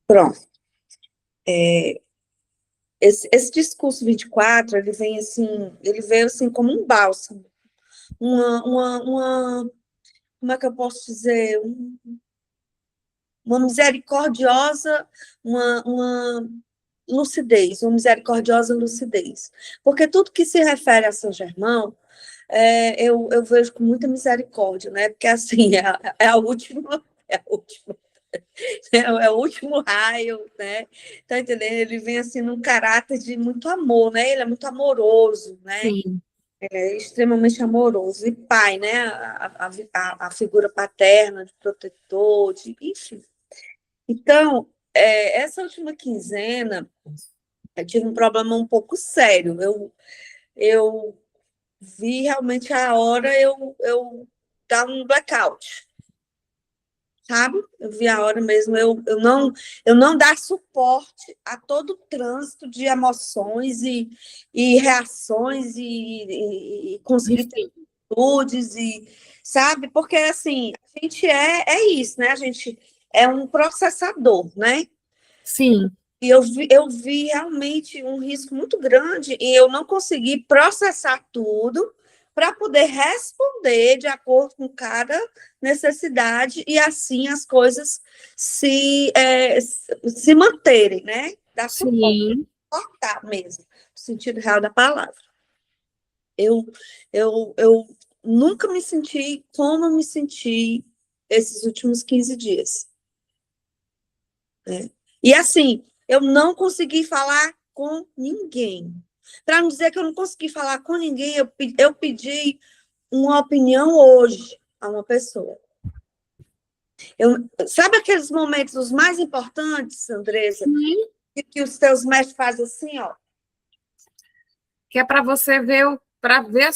Pronto. Esse discurso 24, ele vem assim, ele veio assim como um bálsamo, como é que eu posso dizer? Uma misericordiosa, uma lucidez, uma misericordiosa lucidez. Porque tudo que se refere a São Germão, eu vejo com muita misericórdia, né? Porque, assim, é a última, é a última, é o último raio, né? Tá entendendo? Ele vem, assim, num caráter de muito amor, né? Ele é muito amoroso, né? Sim, É extremamente amoroso. E pai, né? A figura paterna, de protetor, enfim. Então, essa última quinzena, eu tive um problema um pouco sério. Eu vi realmente a hora eu dar um blackout, sabe? Eu vi a hora mesmo eu não dar suporte a todo o trânsito de emoções e reações e conseguir ter enfim, atitudes, sabe? Porque, assim, a gente é isso, né? A gente é um processador, né? sim, E eu vi realmente um risco muito grande e eu não consegui processar tudo para poder responder de acordo com cada necessidade e assim as coisas se manterem, né? Dar suporte, sim. suportar mesmo, no sentido real da palavra. Eu, eu nunca me senti como eu me senti esses últimos 15 dias. Né? E assim, eu não consegui falar com ninguém. Para não dizer que eu não consegui falar com ninguém, eu pedi uma opinião hoje a uma pessoa. Sabe aqueles momentos os mais importantes, Andresa, Sim. que os teus mestres fazem assim, ó? Que é para você ver, para ver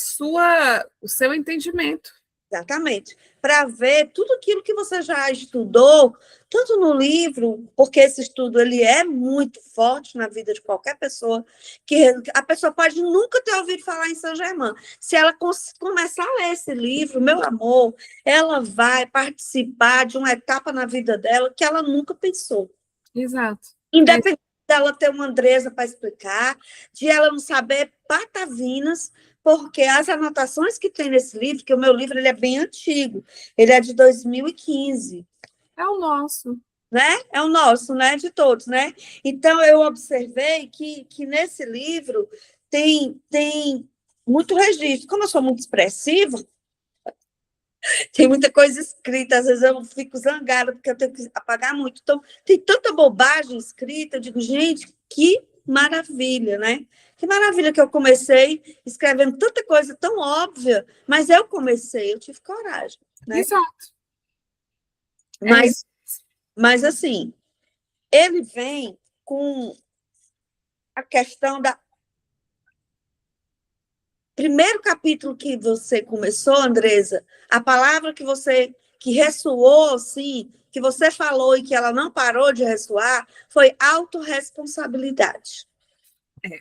o seu entendimento. Exatamente. Para ver tudo aquilo que você já estudou, tanto no livro, porque esse estudo ele é muito forte na vida de qualquer pessoa, que a pessoa pode nunca ter ouvido falar em São Germain. Se ela começar a ler esse livro, meu amor, ela vai participar de uma etapa na vida dela que ela nunca pensou. Exato. É, Independente dela ter uma Andresa para explicar, de ela não saber patavinas, porque as anotações que tem nesse livro, que o meu livro ele é bem antigo, ele é de 2015, é o nosso. né? É o nosso, né? De todos, né? Então, eu observei que nesse livro tem muito registro. Como eu sou muito expressiva, tem muita coisa escrita, às vezes eu fico zangada, porque eu tenho que apagar muito. Então, tem tanta bobagem escrita, eu digo, gente, que maravilha, né? Que maravilha que eu comecei escrevendo tanta coisa tão óbvia, mas eu comecei, eu tive coragem, né? Exato. É Mas, isso. mas assim, ele vem com a questão da. Primeiro capítulo que você começou, Andresa, a palavra que ressoou, assim, que você falou e que ela não parou de ressoar, foi autorresponsabilidade. É.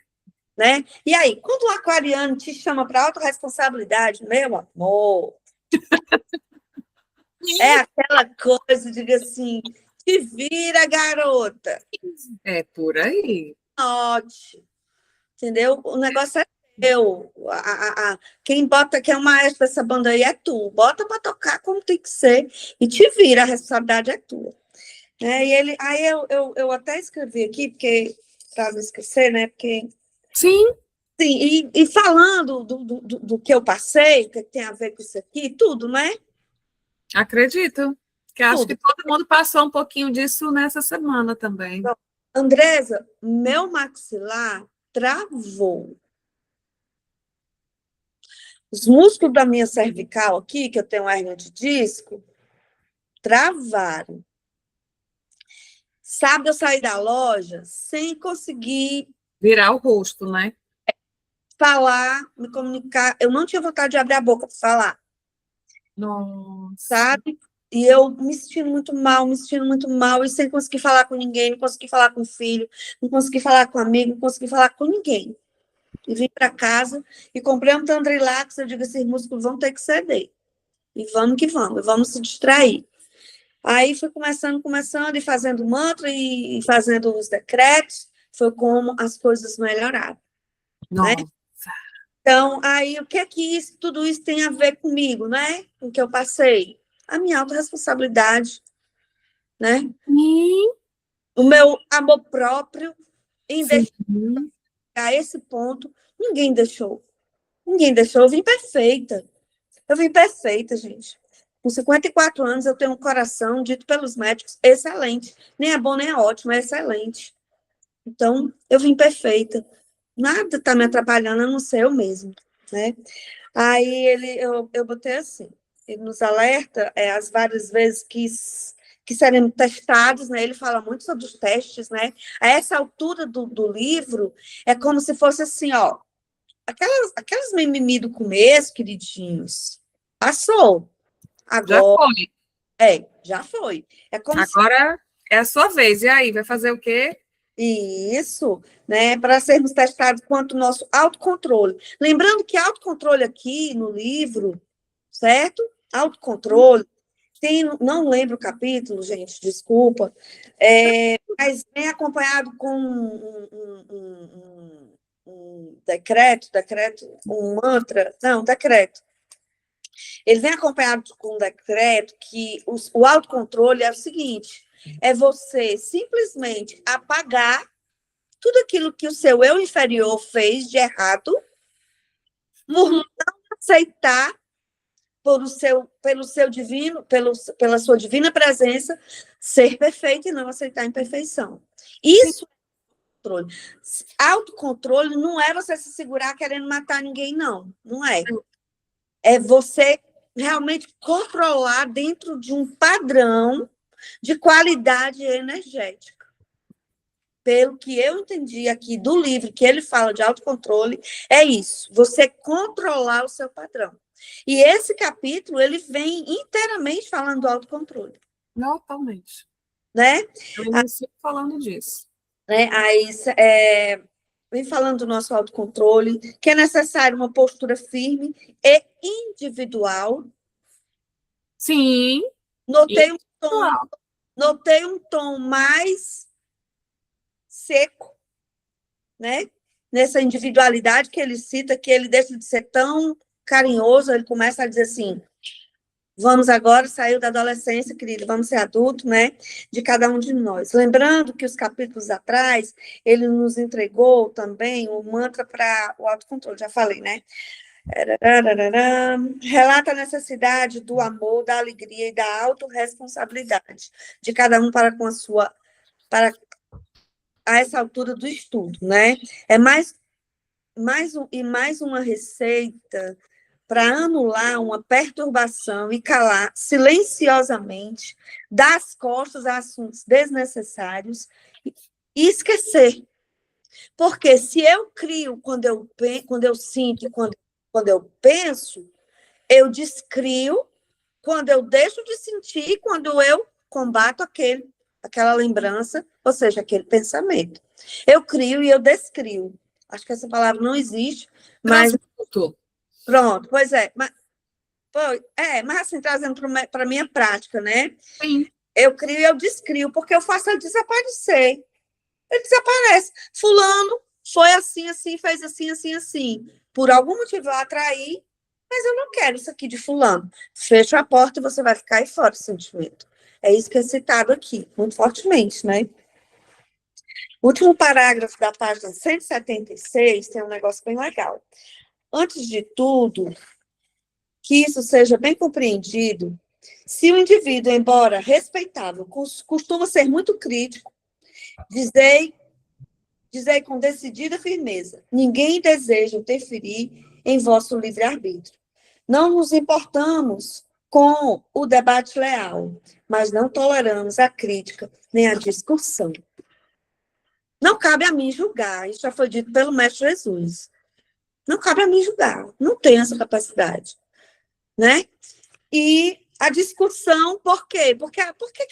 Né? E aí, quando o aquariano te chama para autorresponsabilidade, meu amor, é aquela coisa, diga assim, te vira, garota, É por aí. note, entendeu? O negócio é teu. Quem bota, quem é o maestro dessa banda aí é tu. Bota para tocar como tem que ser e te vira, a responsabilidade é tua. Aí eu até escrevi aqui, porque para não esquecer, né? Porque, Sim, sim, e falando do que eu passei, que tem a ver com isso aqui, tudo, né? acredito. Que acho que Tudo. todo mundo passou um pouquinho disso nessa semana também. Andresa, meu maxilar travou. Os músculos da minha cervical aqui, que eu tenho hérnia de disco, travaram. Sabe, eu saí da loja sem conseguir Virar o rosto, né? falar, me comunicar. Eu não tinha vontade de abrir a boca para falar, Nossa, sabe? E eu me sentindo muito mal, e sem conseguir falar com ninguém, não consegui falar com o filho, não consegui falar com o amigo, não consegui falar com ninguém. E vim para casa e comprei um Tandrilax, eu digo, esses músculos vão ter que ceder. E vamos que vamos se distrair. Aí fui começando, e fazendo mantra e fazendo os decretos, foi como as coisas melhoraram, né? Nossa. Então, aí, o que é que tudo isso tem a ver comigo, né? Com o que eu passei? A minha autorresponsabilidade, né? Sim, O meu amor próprio, em sim. deixar a esse ponto, ninguém deixou. Ninguém deixou, eu vim perfeita. Eu vim perfeita, gente. Com 54 anos, eu tenho um coração, dito pelos médicos, excelente. Nem é bom, nem é ótimo, é excelente. Então, eu vim perfeita. Nada está me atrapalhando, a não ser eu mesmo, né? Aí eu botei assim, ele nos alerta as várias vezes que seremos testados, né? Ele fala muito sobre os testes, né? A essa altura do livro, é como se fosse assim, ó, aquelas mimimi do começo, queridinhos, passou. Já Agora, foi. já foi. É como se Agora é a sua vez. E aí, vai fazer o quê? isso, né, para sermos testados quanto ao nosso autocontrole. Lembrando que autocontrole aqui no livro, certo? Autocontrole, tem, não lembro o capítulo, gente, desculpa, mas vem acompanhado com um decreto, um mantra, não, decreto. Ele vem acompanhado com um decreto que o autocontrole é o seguinte, é você simplesmente apagar tudo aquilo que o seu eu inferior fez de errado, por não Uhum. aceitar pelo seu divino, pela sua divina presença, ser perfeito e não aceitar a imperfeição. Sim. Isso é controle. Autocontrole não é você se segurar querendo matar ninguém, não. Não é. É você realmente controlar dentro de um padrão de qualidade energética. Pelo que eu entendi aqui do livro, que ele fala de autocontrole, é isso, você controlar o seu padrão. E esse capítulo, ele vem inteiramente falando do autocontrole, Totalmente. né? Eu inicio falando disso. Aí, vem falando do nosso autocontrole, que é necessário uma postura firme e individual. Sim, Notei um tom, individual. notei um tom mais seco, né? Nessa individualidade que ele cita, que ele deixa de ser tão carinhoso, ele começa a dizer assim, vamos agora, saiu da adolescência, querido, vamos ser adulto, né? De cada um de nós. Lembrando que os capítulos atrás, ele nos entregou também o mantra para o autocontrole, já falei, né? Relata a necessidade do amor, da alegria e da autorresponsabilidade de cada um para com a sua, para a essa altura do estudo, né? É mais uma receita para anular uma perturbação e calar silenciosamente, dar as costas a assuntos desnecessários e esquecer. Porque se eu crio quando eu sinto e quando eu penso, eu descrio quando eu deixo de sentir e quando eu combato aquela lembrança, ou seja, aquele pensamento. Eu crio e eu descrio. Acho que essa palavra não existe, mas Transmuto. pronto, pois é. Mas assim, trazendo para a minha prática, né? Sim. Eu crio e eu descrio, porque eu faço ele desaparecer. Ele desaparece. Fulano foi assim, assim, fez assim, assim, assim. Por algum motivo eu atraí, mas eu não quero isso aqui de fulano. Fecha a porta e você vai ficar aí fora do sentimento. É isso que é citado aqui, muito fortemente, né? O último parágrafo da página 176 tem um negócio bem legal. Antes de tudo, que isso seja bem compreendido, se o indivíduo, embora respeitável, costuma ser muito crítico, dizei com decidida firmeza: ninguém deseja interferir em vosso livre-arbítrio. Não nos importamos com o debate leal, mas não toleramos a crítica nem a discussão. Não cabe a mim julgar, isso já foi dito pelo Mestre Jesus. Não cabe a mim julgar, não tenho essa capacidade, né? E a discussão, por quê? Por que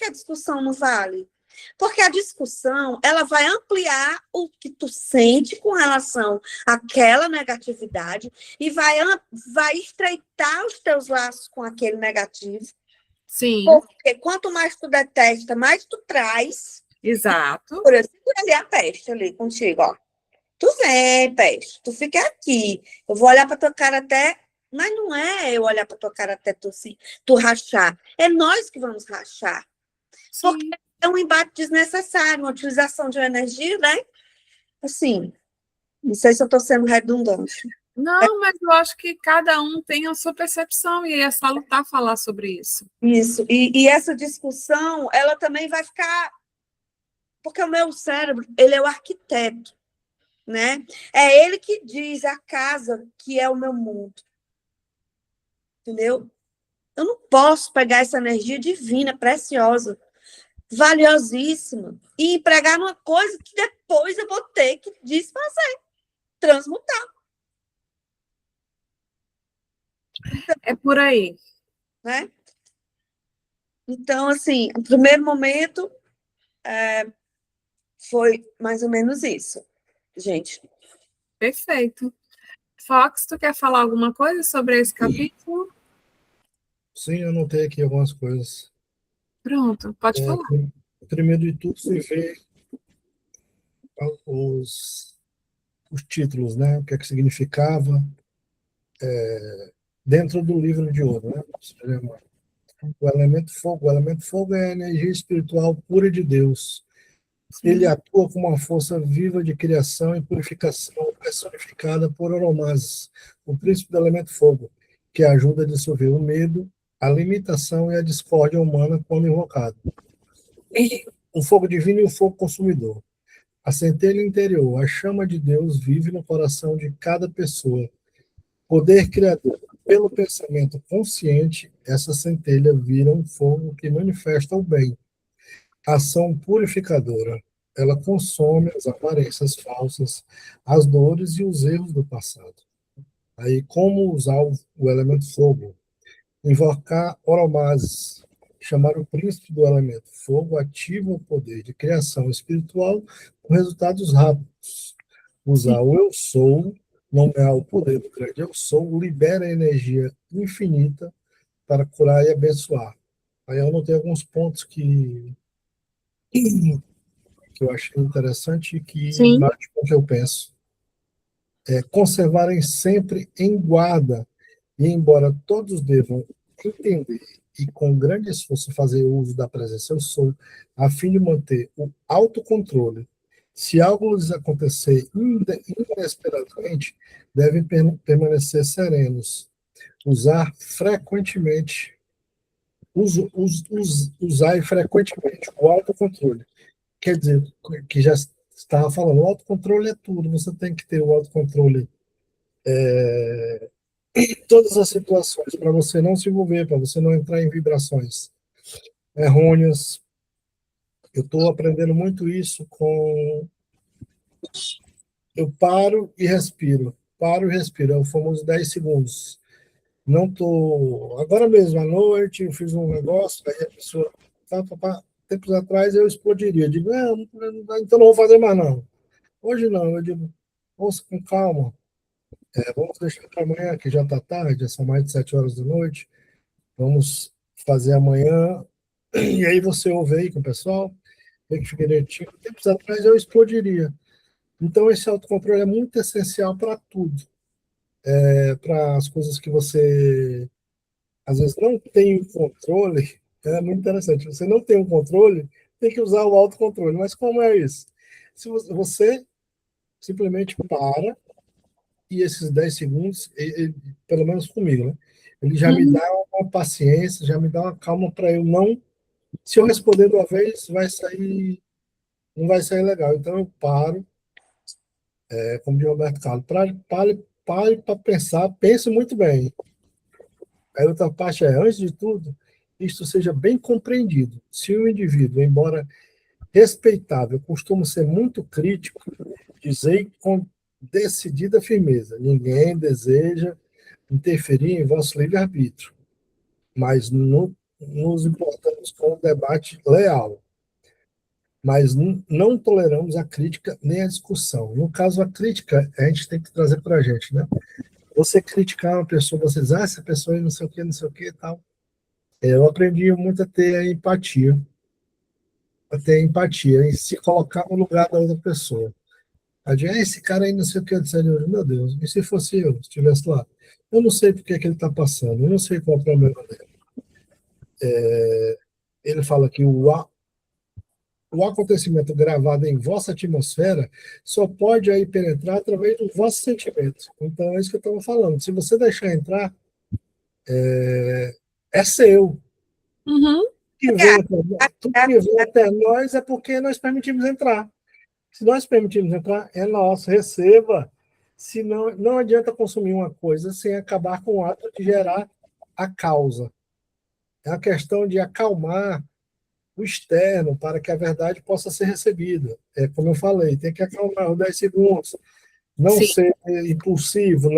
a discussão não vale? Porque a discussão, ela vai ampliar o que tu sente com relação àquela negatividade e vai estreitar os teus laços com aquele negativo, Sim, Porque quanto mais tu detesta, mais tu traz. exato. Por exemplo, segura ali a peste ali contigo, ó. Tu vem, peste, tu fica aqui. Eu vou olhar para tua cara até. Mas não é eu olhar para tua cara até tu rachar. É nós que vamos rachar. Porque Sim. é um embate desnecessário, uma utilização de energia, né? Assim, não sei se eu estou sendo redundante. Não, mas eu acho que cada um tem a sua percepção e é só lutar falar sobre isso. Isso. E essa discussão, ela também vai ficar. Porque o meu cérebro, ele é o arquiteto, né? É ele que diz a casa que é o meu mundo, entendeu? Eu não posso pegar essa energia divina, preciosa, valiosíssima, e empregar numa coisa que depois eu vou ter que desfazer, transmutar, É por aí. né? Então, assim, o primeiro momento foi mais ou menos isso, gente. Perfeito. Fox, tu quer falar alguma coisa sobre esse capítulo? Sim, eu anotei aqui algumas coisas. Pronto, pode falar. Primeiro de tudo, você vê os, os títulos, né? O que é que significava dentro do livro de ouro, né? O elemento fogo. O elemento fogo é a energia espiritual pura de Deus. Ele atua como uma força viva de criação e purificação personificada por Oromazes, o príncipe do elemento fogo, que ajuda a dissolver o medo, a limitação e a discórdia humana quando invocado. O fogo divino e o fogo consumidor. A centelha interior, a chama de Deus vive no coração de cada pessoa. Poder criador. Pelo pensamento consciente, essa centelha vira um fogo que manifesta o bem. Ação purificadora. Ela consome as aparências falsas, as dores e os erros do passado. Aí, como usar o elemento fogo? Invocar Oromazes, chamar o príncipe do elemento fogo, ativa o poder de criação espiritual com resultados rápidos. Usar o eu sou, nomear o poder do grande eu sou, libera energia infinita para curar e abençoar. Aí eu anotei alguns pontos que eu achei interessante e que Sim. bate com o que eu penso. Conservarem sempre em guarda, e embora todos devam entender e com grande esforço fazer uso da presença eu sou, a fim de manter o autocontrole. Se algo lhes acontecer inesperadamente, devem permanecer serenos. Usar frequentemente, usar frequentemente o autocontrole. Quer dizer, que já estava falando, o autocontrole é tudo, você tem que ter o autocontrole em todas as situações, para você não se envolver, para você não entrar em vibrações errôneas. Eu estou aprendendo muito isso com. Eu paro e respiro, é o famoso 10 segundos. Não estou. Agora mesmo, à noite, eu fiz um negócio, aí a pessoa. Tempos atrás eu explodiria. Eu digo, então não vou fazer mais não. Hoje não, eu digo, ouça com calma. Vamos deixar para amanhã, que já está tarde, já são mais de 7 horas da noite. Vamos fazer amanhã. E aí você ouve aí com o pessoal, vê que fica direitinho. Tempos atrás eu explodiria. Então esse autocontrole é muito essencial para tudo. Para as coisas que você às vezes não tem o controle, é muito interessante. Você não tem o controle, tem que usar o autocontrole. Mas como é isso? Se você simplesmente para e esses 10 segundos, pelo menos comigo, né? Ele já me Uhum. dá uma paciência, já me dá uma calma para eu não. Se eu responder de uma vez, não vai sair legal. Então eu paro, como de Roberto Carlos, pare para pensar, pense muito bem. A outra parte é, antes de tudo, isto seja bem compreendido. Se o indivíduo, embora respeitável, costuma ser muito crítico, dizei com decidida firmeza: ninguém deseja interferir em vosso livre-arbítrio, mas nos importamos com um debate leal. Mas não toleramos a crítica nem a discussão. No caso, a crítica, a gente tem que trazer para a gente, né? Você criticar uma pessoa, você diz, essa pessoa aí não sei o que, não sei o que e tal. Eu aprendi muito a ter empatia, em se colocar no lugar da outra pessoa. A gente, esse cara aí não sei o que, eu disse, meu Deus, e se fosse eu, se estivesse lá? Eu não sei por que ele está passando, eu não sei qual é o problema dele. Ele fala que o acontecimento gravado em vossa atmosfera só pode aí penetrar através dos vossos sentimentos. Então, é isso que eu estava falando. Se você deixar entrar, é seu. Uhum. Tudo que vem até nós é porque nós permitimos entrar. Se nós permitirmos entrar, é nosso, receba. Se não, não adianta consumir uma coisa sem acabar com o ato de gerar a causa. É a questão de acalmar o externo para que a verdade possa ser recebida. É como eu falei, tem que acalmar os 10 segundos, não Sim. ser impulsivo,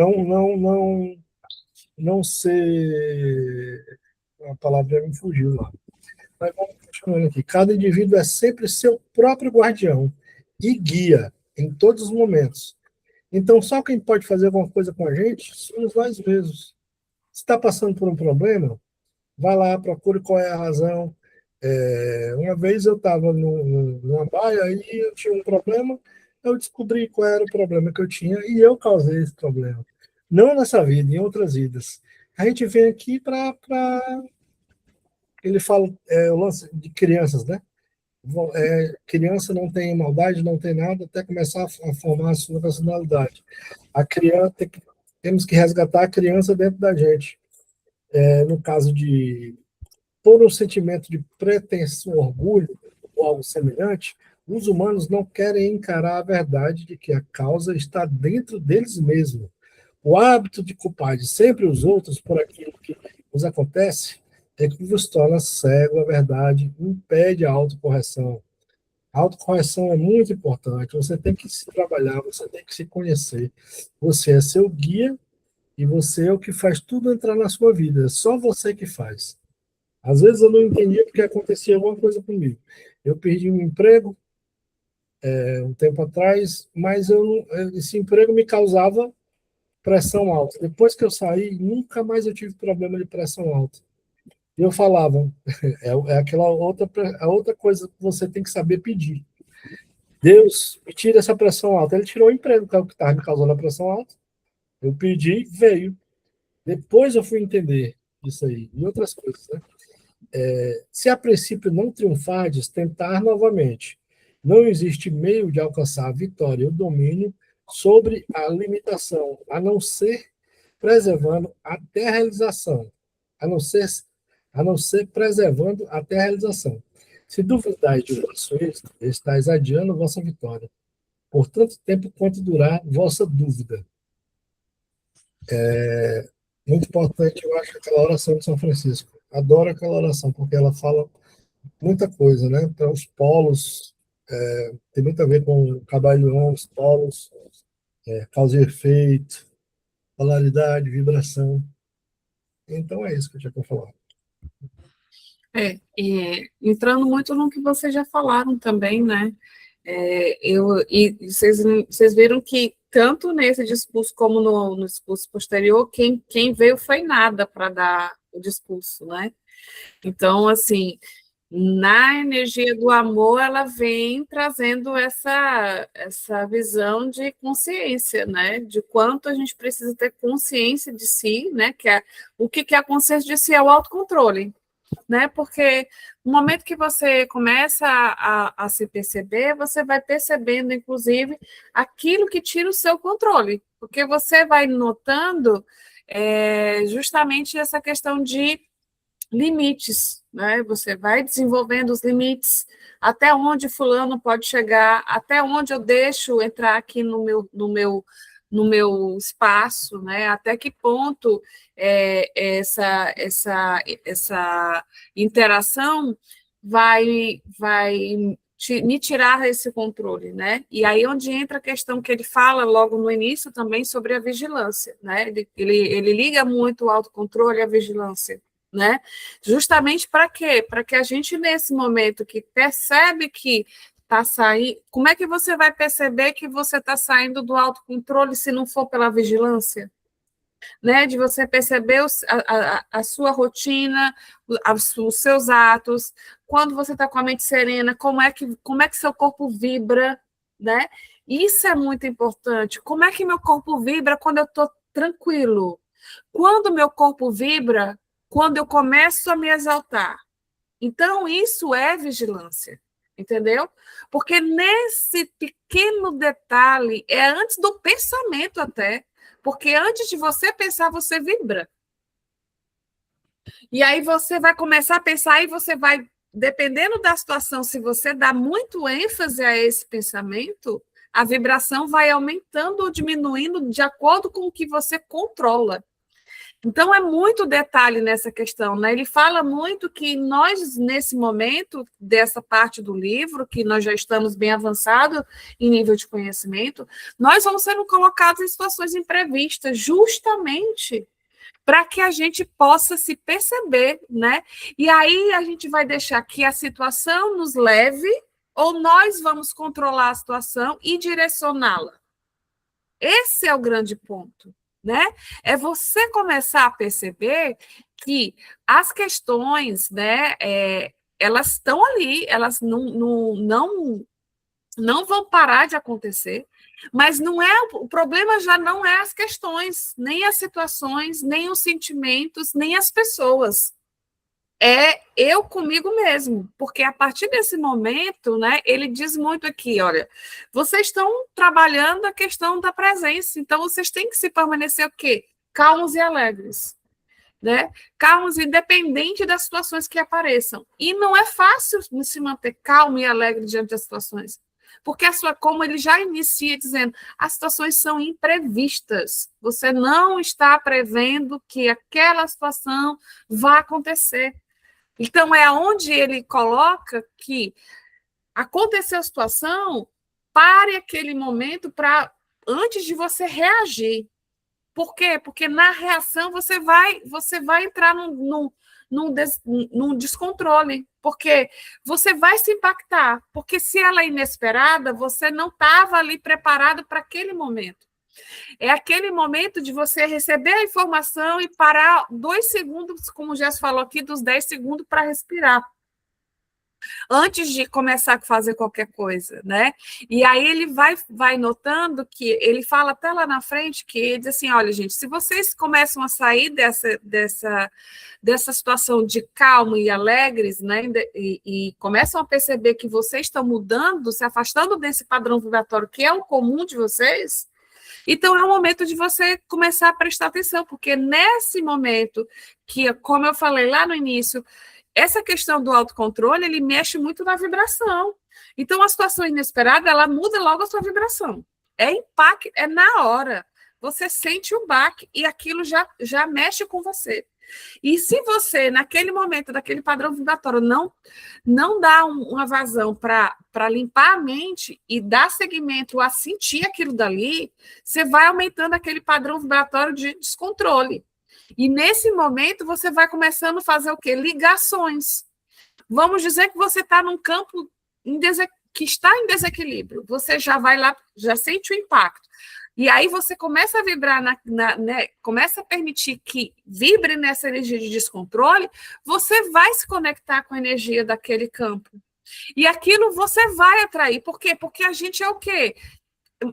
não ser. A palavra me fugiu lá. Mas vamos continuando aqui. Cada indivíduo é sempre seu próprio guardião e guia em todos os momentos. Então, só quem pode fazer alguma coisa com a gente somos nós mesmos. Se está passando por um problema, vai lá, procure qual é a razão. Uma vez eu estava numa baia e eu tinha um problema, eu descobri qual era o problema que eu tinha e eu causei esse problema. Não nessa vida, em outras vidas. A gente vem aqui para. Ele fala o lance de crianças, né? Criança não tem maldade, não tem nada, até começar a formar a sua personalidade. A criança temos que resgatar a criança dentro da gente. No caso de por um sentimento de pretensão, orgulho ou algo semelhante, os humanos não querem encarar a verdade de que a causa está dentro deles mesmos. O hábito de culpar de sempre os outros por aquilo que nos acontece é que vos torna cego à verdade, impede a autocorreção. A autocorreção é muito importante, você tem que se trabalhar, você tem que se conhecer. Você é seu guia e você é o que faz tudo entrar na sua vida, é só você que faz. Às vezes eu não entendia porque acontecia alguma coisa comigo. Eu perdi um emprego um tempo atrás, mas esse emprego me causava pressão alta. Depois que eu saí, nunca mais eu tive problema de pressão alta. E eu falava, aquela a outra coisa que você tem que saber pedir. Deus, me tira essa pressão alta. Ele tirou o emprego, que estava me causando a pressão alta. Eu pedi, veio. Depois eu fui entender isso aí. E outras coisas, né? Se a princípio não triunfardes, tentar novamente. Não existe meio de alcançar a vitória e o domínio sobre a limitação, a não ser preservando até a realização, a não ser preservando até a realização. Se duvidais de vosso êxito, estáis adiando vossa vitória, por tanto tempo quanto durar vossa dúvida. Muito importante, eu acho, aquela oração de São Francisco. Adoro aquela oração, porque ela fala muita coisa, né? Então, os polos, tem muito a ver com o Cabalhon, os polos, causa e efeito, polaridade, vibração. Então, é isso que eu tinha para falar. Entrando muito no que vocês já falaram também, né? Vocês viram que tanto nesse discurso como no discurso posterior, quem veio foi nada para dar o discurso, né? Então, assim, na energia do amor, ela vem trazendo essa visão de consciência, né? De quanto a gente precisa ter consciência de si, né? O que é a consciência de si? É o autocontrole, né? Porque no momento que você começa a se perceber, você vai percebendo, inclusive, aquilo que tira o seu controle, porque você vai notando justamente essa questão de limites, né? Você vai desenvolvendo os limites, até onde fulano pode chegar, até onde eu deixo entrar aqui no meu espaço, né? Até que ponto essa interação vai me tirar esse controle, né? E aí onde entra a questão que ele fala logo no início também sobre a vigilância, né? Ele liga muito o autocontrole à vigilância, né? Justamente para quê? Para que a gente, nesse momento que percebe que está saindo, como é que você vai perceber que você está saindo do autocontrole se não for pela vigilância? né? De você perceber a sua rotina, os seus atos, quando você está com a mente serena, como é que seu corpo vibra, né? Isso é muito importante. Como é que meu corpo vibra quando eu estou tranquilo? Quando meu corpo vibra, quando eu começo a me exaltar. Então, isso é vigilância, entendeu? Porque nesse pequeno detalhe, é antes do pensamento até, porque antes de você pensar, você vibra. E aí você vai começar a pensar e você vai, dependendo da situação, se você dá muito ênfase a esse pensamento, a vibração vai aumentando ou diminuindo de acordo com o que você controla. Então, é muito detalhe nessa questão, né? Ele fala muito que nós, nesse momento, dessa parte do livro, que nós já estamos bem avançados em nível de conhecimento, nós vamos sendo colocados em situações imprevistas, justamente para que a gente possa se perceber, né? E aí a gente vai deixar que a situação nos leve, ou nós vamos controlar a situação e direcioná-la. Esse é o grande ponto, né? É você começar a perceber que as questões, né, elas estão ali, elas não vão parar de acontecer, mas não é o problema já não é as questões, nem as situações, nem os sentimentos, nem as pessoas. É eu comigo mesmo, porque a partir desse momento, né, ele diz muito aqui, olha, vocês estão trabalhando a questão da presença, então vocês têm que se permanecer o quê? Calmos e alegres, né? Calmos independente das situações que apareçam. E não é fácil se manter calmo e alegre diante das situações, porque como ele já inicia dizendo, as situações são imprevistas. Você não está prevendo que aquela situação vai acontecer. Então, é onde ele coloca que aconteceu a situação, pare aquele momento para antes de você reagir. Por quê? Porque na reação você vai entrar num descontrole, porque você vai se impactar, porque se ela é inesperada, você não estava ali preparado para aquele momento. É aquele momento de você receber a informação e parar 2 segundos, como o Jess falou aqui, dos 10 segundos para respirar, antes de começar a fazer qualquer coisa, né? E aí ele vai notando que ele fala até lá na frente que ele diz assim, olha, gente, se vocês começam a sair dessa situação de calma e alegres, né, e começam a perceber que vocês estão mudando, se afastando desse padrão vibratório que é o comum de vocês, então é o momento de você começar a prestar atenção, porque nesse momento que, como eu falei lá no início, essa questão do autocontrole, ele mexe muito na vibração. Então, a situação inesperada, ela muda logo a sua vibração. É impacto, é na hora. Você sente o baque e aquilo já mexe com você. E se você, naquele momento, daquele padrão vibratório, não dá uma vazão para limpar a mente e dar seguimento a sentir aquilo dali, você vai aumentando aquele padrão vibratório de descontrole. E nesse momento você vai começando a fazer o quê? Ligações. Vamos dizer que você está num campo que está em desequilíbrio. Você já vai lá, já sente o impacto. E aí você começa a vibrar, né, começa a permitir que vibre nessa energia de descontrole, você vai se conectar com a energia daquele campo. E aquilo você vai atrair. Por quê? Porque a gente é o quê?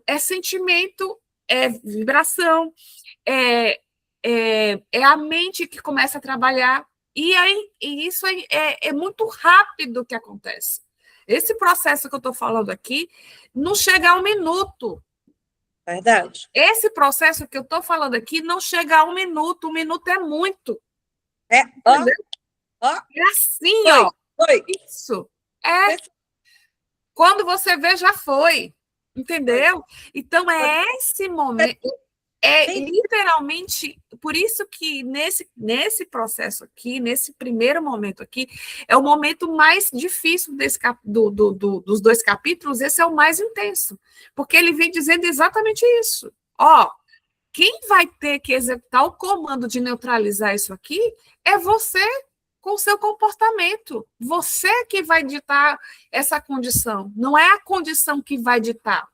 É sentimento, é vibração, é a mente que começa a trabalhar, e isso é muito rápido que acontece. Esse processo que eu estou falando aqui não chega a 1 minuto. Verdade. Esse processo que eu estou falando aqui não chega a 1 minuto. 1 minuto é muito. É assim, foi, ó. Foi. Isso. Quando você vê, já foi. Entendeu? Então, é esse momento. É literalmente, por isso que nesse processo aqui, nesse primeiro momento aqui, é o momento mais difícil dos 2 capítulos, esse é o mais intenso, porque ele vem dizendo exatamente isso. Ó, quem vai ter que executar o comando de neutralizar isso aqui é você com o seu comportamento. Você que vai ditar essa condição, não é a condição que vai ditar,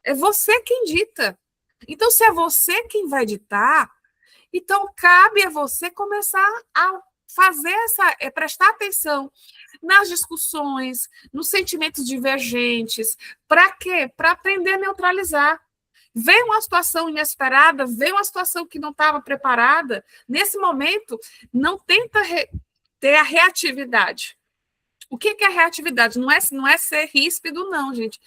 é você quem dita. Então, se é você quem vai ditar, Então, cabe a você começar a fazer prestar atenção nas discussões, nos sentimentos divergentes. Para quê? Para aprender a neutralizar. Vem uma situação inesperada, vem uma situação que não estava preparada. Nesse momento, não tenta ter a reatividade. O que é reatividade? Não é ser ríspido, não, gente.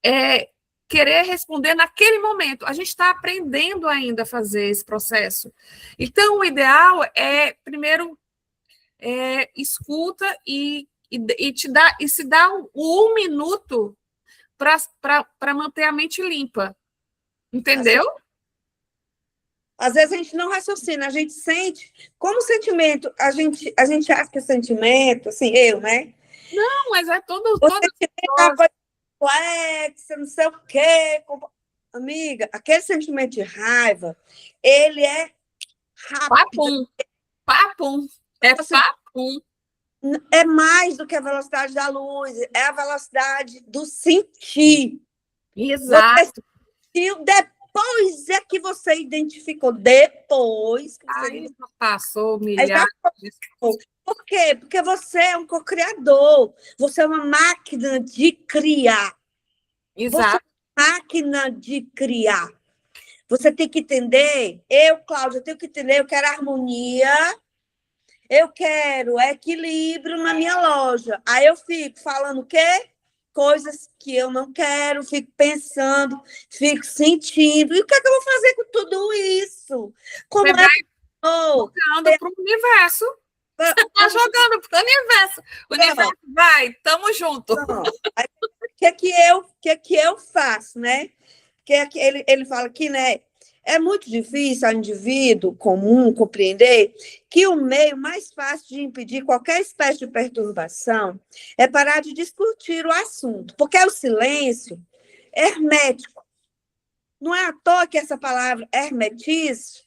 É querer responder naquele momento. A gente está aprendendo ainda a fazer esse processo. Então, o ideal é, primeiro, escuta e se dá um minuto para manter a mente limpa. Entendeu? Às vezes a gente não raciocina, a gente sente. Como sentimento, a gente acha que é sentimento, assim, eu, né? Não, mas é todo. O sentimento é uma coisa complexa, não sei o quê. Amiga, aquele sentimento de raiva, ele é rápido. Papum. É papum. É mais do que a velocidade da luz, é a velocidade do sentir. Exato. Depois é que você identificou. Depois que você identificou. Passou milhares. Por quê? Porque você é um co-criador. Você é uma máquina de criar. Exato. Você é uma máquina de criar. Você tem que entender. Cláudia, tenho que entender. Eu quero harmonia. Eu quero equilíbrio na minha loja. Aí eu fico falando o quê? Coisas que eu não quero, fico pensando, fico sentindo. E o que é que eu vou fazer com tudo isso? Como você vai jogando para o universo. Você está jogando para o universo. O universo vai, tamo junto. O que eu faço, né? Ele fala aqui, né? É muito difícil ao indivíduo comum compreender que o meio mais fácil de impedir qualquer espécie de perturbação é parar de discutir o assunto, porque o silêncio é hermético. Não é à toa que essa palavra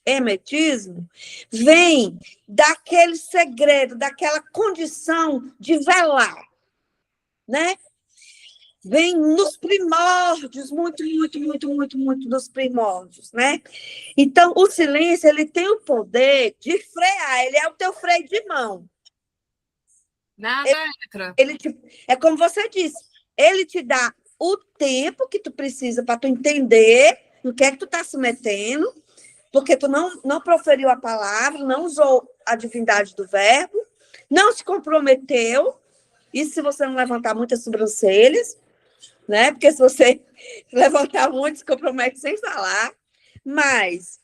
hermetismo vem daquele segredo, daquela condição de velar, né? Vem nos primórdios, muito dos primórdios, né? Então, o silêncio, ele tem o poder de frear, ele é o teu freio de mão. Nada entra. É como você disse, ele te dá o tempo que tu precisa para tu entender no que é que tu está se metendo, porque tu não proferiu a palavra, não usou a divindade do verbo, não se comprometeu, isso se você não levantar muitas sobrancelhas, né? Porque se você levantar muito, se compromete sem falar. Mas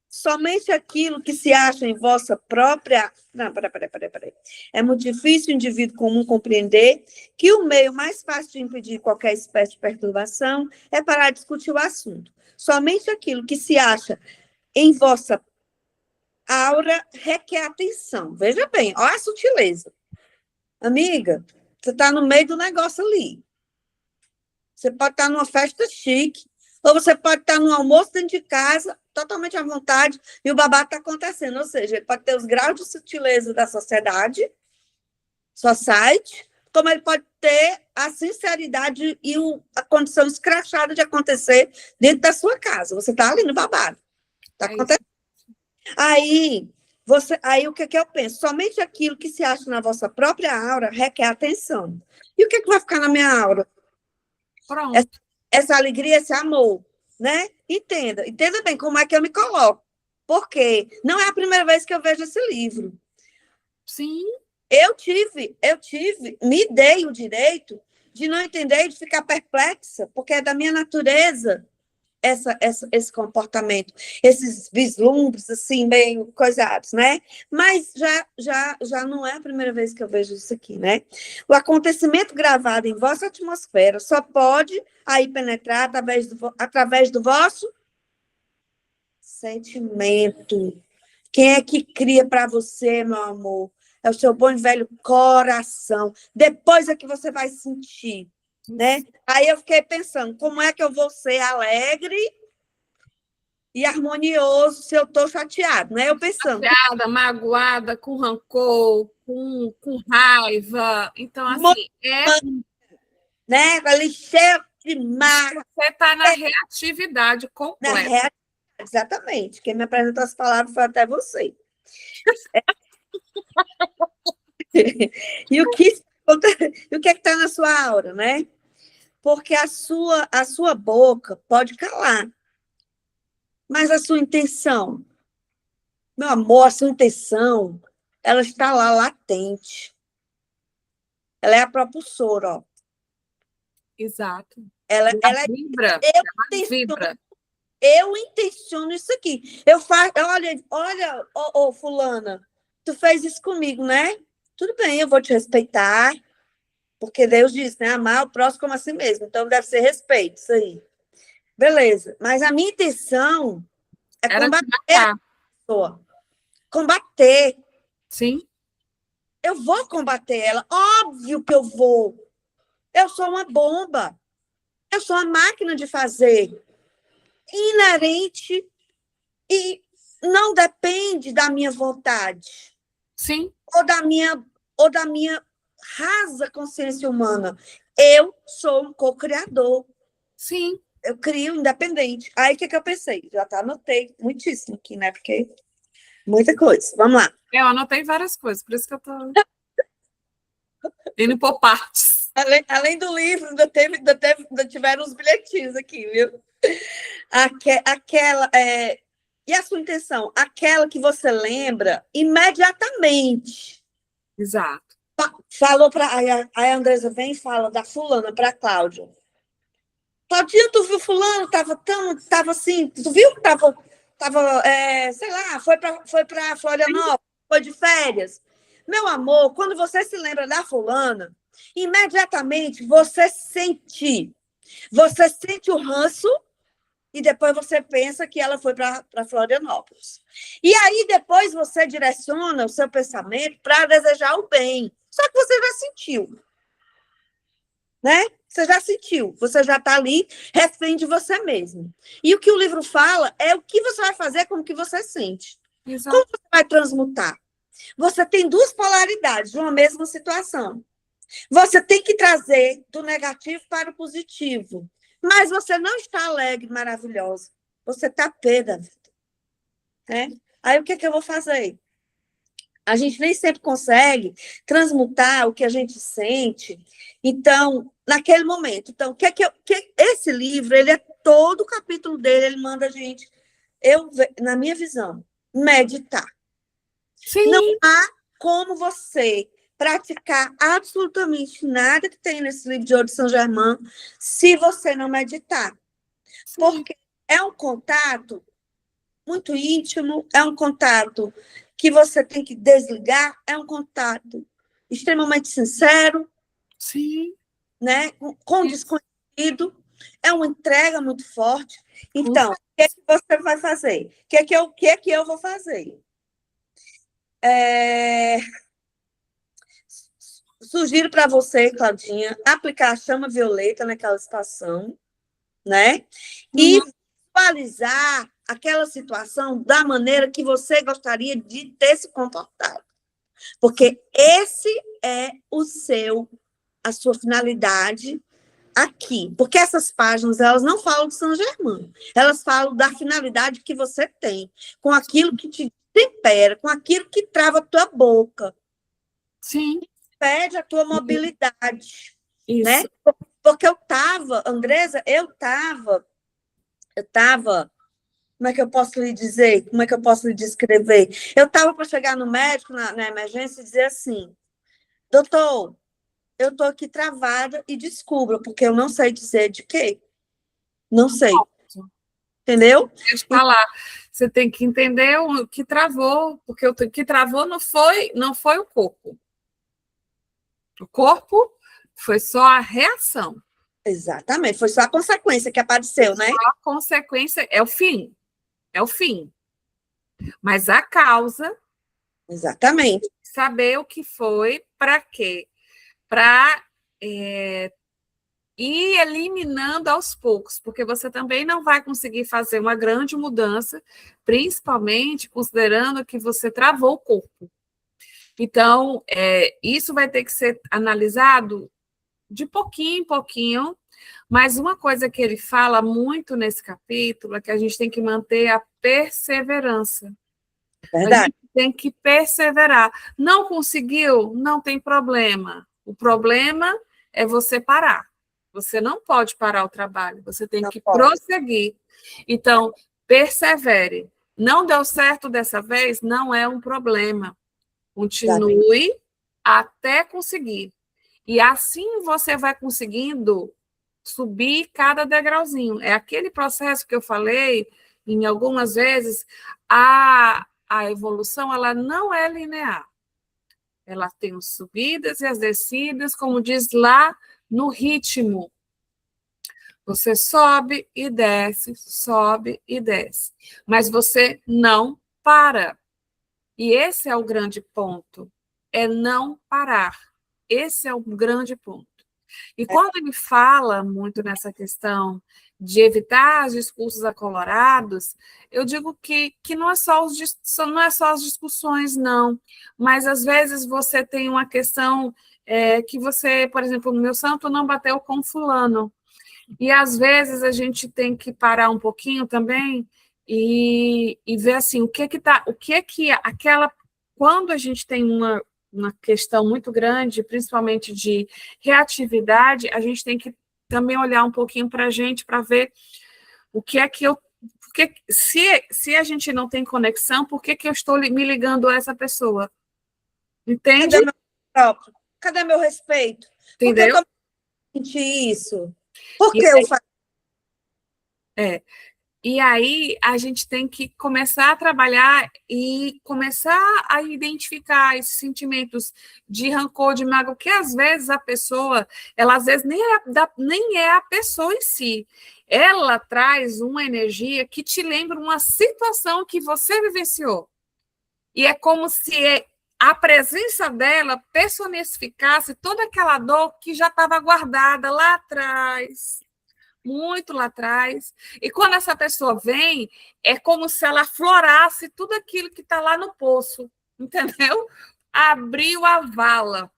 somente aquilo que se acha em vossa própria... Não, peraí. É muito difícil o indivíduo comum compreender que o meio mais fácil de impedir qualquer espécie de perturbação é parar de discutir o assunto. Somente aquilo que se acha em vossa aura requer atenção. Veja bem, olha a sutileza. Amiga, você está no meio do negócio ali. Você pode estar numa festa chique, ou você pode estar num almoço dentro de casa, totalmente à vontade, e o babado está acontecendo. Ou seja, ele pode ter os graus de sutileza da society, como ele pode ter a sinceridade e a condição escrachada de acontecer dentro da sua casa. Você está ali no babado. Está acontecendo. Aí o que eu penso? Somente aquilo que se acha na vossa própria aura requer atenção. E o que vai ficar na minha aura? Pronto. Essa alegria, esse amor, né? Entenda bem como é que eu me coloco. Porque não é a primeira vez que eu vejo esse livro. Sim. Me dei o direito de não entender e de ficar perplexa, porque é da minha natureza esse comportamento, esses vislumbres, assim, meio coisados, né? Mas já não é a primeira vez que eu vejo isso aqui, né? O acontecimento gravado em vossa atmosfera só pode aí penetrar através do vosso sentimento. Quem é que cria para você, meu amor? É o seu bom e velho coração. Depois é que você vai sentir, né? Aí eu fiquei pensando, como é que eu vou ser alegre e harmonioso se eu estou chateado, né? Eu pensando. Chateada, magoada, com rancor, com raiva. Então, assim, né? Ali cheio Você está na reatividade Na completa. reatividade, exatamente. Quem me apresentou as palavras foi até você. E o que é que está na sua aura, né? Porque a sua boca pode calar, mas a sua intenção, meu amor, a sua intenção, ela está lá latente. Ela é a propulsora, ó. Exato. Ela Vibra. Vibra. Eu intenciono isso aqui. Eu faço, olha, fulana, tu fez isso comigo, né? Tudo bem, eu vou te respeitar, porque Deus disse, né? Amar o próximo como a si mesmo. Então deve ser respeito, isso aí. Beleza. Mas a minha intenção é Era te combater a matar. pessoa. Combater. Sim. Eu vou combater ela. Óbvio que eu vou. Eu sou uma bomba. Eu sou uma máquina de fazer. Inerente e não depende da minha vontade. Sim. Ou da minha rasa consciência humana. Eu sou um co-criador. Sim. Eu crio independente. Aí o que eu pensei? Já anotei muitíssimo aqui, né? Porque muita coisa. Vamos lá. Eu anotei várias coisas, por isso que eu tô indo por partes. Além do livro, ainda tiveram uns bilhetinhos aqui, viu? Aquela. E a sua intenção? Aquela que você lembra imediatamente. Exato. Falou para. Aí a Andresa vem e fala da fulana para a Cláudia. Claudinha, tu viu fulano? Tava assim, tu viu que tava sei lá, foi para Florianópolis, foi de férias. Meu amor, quando você se lembra da fulana, imediatamente você sente o ranço e depois você pensa que ela foi para Florianópolis. E aí depois você direciona o seu pensamento para desejar o bem. Só que você já sentiu, né? Você já sentiu, você já está ali, refém de você mesmo. E o que o livro fala é o que você vai fazer com o que você sente. Exato. Como você vai transmutar? Você tem duas polaridades de uma mesma situação. Você tem que trazer do negativo para o positivo. Mas você não está alegre, maravilhosa. Você está pé da vida. Né? Aí o que eu vou fazer? A gente nem sempre consegue transmutar o que a gente sente. Então, naquele momento. Então, esse livro, ele é todo o capítulo dele, ele manda a gente, na minha visão, meditar. Sim. Não há como você praticar absolutamente nada que tem nesse livro de Ouro de São Germain se você não meditar. Sim. Porque é um contato muito íntimo, é um contato que você tem que desligar, é um contato extremamente sincero, sim, né? Com desconhecido, é uma entrega muito forte. Então, o que é que você vai fazer? O que é que eu vou fazer? Sugiro para você, Claudinha, aplicar a chama violeta naquela situação, né? E visualizar aquela situação da maneira que você gostaria de ter se comportado. Porque esse é a sua finalidade aqui. Porque essas páginas, elas não falam de São Germain. Elas falam da finalidade que você tem, com aquilo que te tempera, com aquilo que trava a tua boca. Sim. Pede a tua mobilidade. Isso. Né? Porque Andresa, eu estava, como é que eu posso lhe dizer? Como é que eu posso lhe descrever? Eu estava para chegar no médico, na emergência, e dizer assim, doutor, eu estou aqui travada e descubra, porque eu não sei dizer de quê. Não sei. Entendeu? Deixa eu falar. Você tem que entender o que travou, porque o que travou não foi o corpo. O corpo foi só a reação. Exatamente, foi só a consequência que apareceu, né? A consequência é o fim. É o fim. Mas a causa... Exatamente. Saber o que foi, para quê? Para ir eliminando aos poucos, porque você também não vai conseguir fazer uma grande mudança, principalmente considerando que você travou o corpo. Então, isso vai ter que ser analisado de pouquinho em pouquinho, Mas uma coisa que ele fala muito nesse capítulo é que a gente tem que manter a perseverança. A Verdade. gente tem que perseverar. Não conseguiu? Não tem problema. O problema é você parar. Você não pode parar o trabalho, você tem Não que pode. prosseguir. Então, persevere. Não deu certo dessa vez? Não é um problema. Continue até conseguir. E assim você vai conseguindo subir cada degrauzinho. É aquele processo que eu falei em algumas vezes, a evolução ela não é linear. Ela tem as subidas e as descidas, como diz lá no ritmo. Você sobe e desce, sobe e desce. Mas você não para. E esse é o grande ponto. É não parar. Esse é o grande ponto. E quando ele fala muito nessa questão de evitar os discursos acolorados, eu digo que não é só não é só as discussões, não. Mas, às vezes, você tem uma questão que você, por exemplo, meu santo não bateu com fulano. E, às vezes, a gente tem que parar um pouquinho também e ver, assim, o que que aquela... Quando a gente tem uma questão muito grande, principalmente de reatividade, a gente tem que também olhar um pouquinho para a gente, para ver o que é que eu... Porque se a gente não tem conexão, por que eu estou me ligando a essa pessoa? Entende? Cadê meu próprio? Cadê meu respeito? Por que Entendeu? eu senti isso? Por E que eu faço? E aí a gente tem que começar a trabalhar e começar a identificar esses sentimentos de rancor, de mágoa, que às vezes a pessoa, ela às vezes nem é a pessoa em si. Ela traz uma energia que te lembra uma situação que você vivenciou. E é como se a presença dela personificasse toda aquela dor que já estava guardada lá atrás, muito lá atrás. E quando essa pessoa vem, é como se ela aflorasse tudo aquilo que está lá no poço, entendeu? Abriu a vala.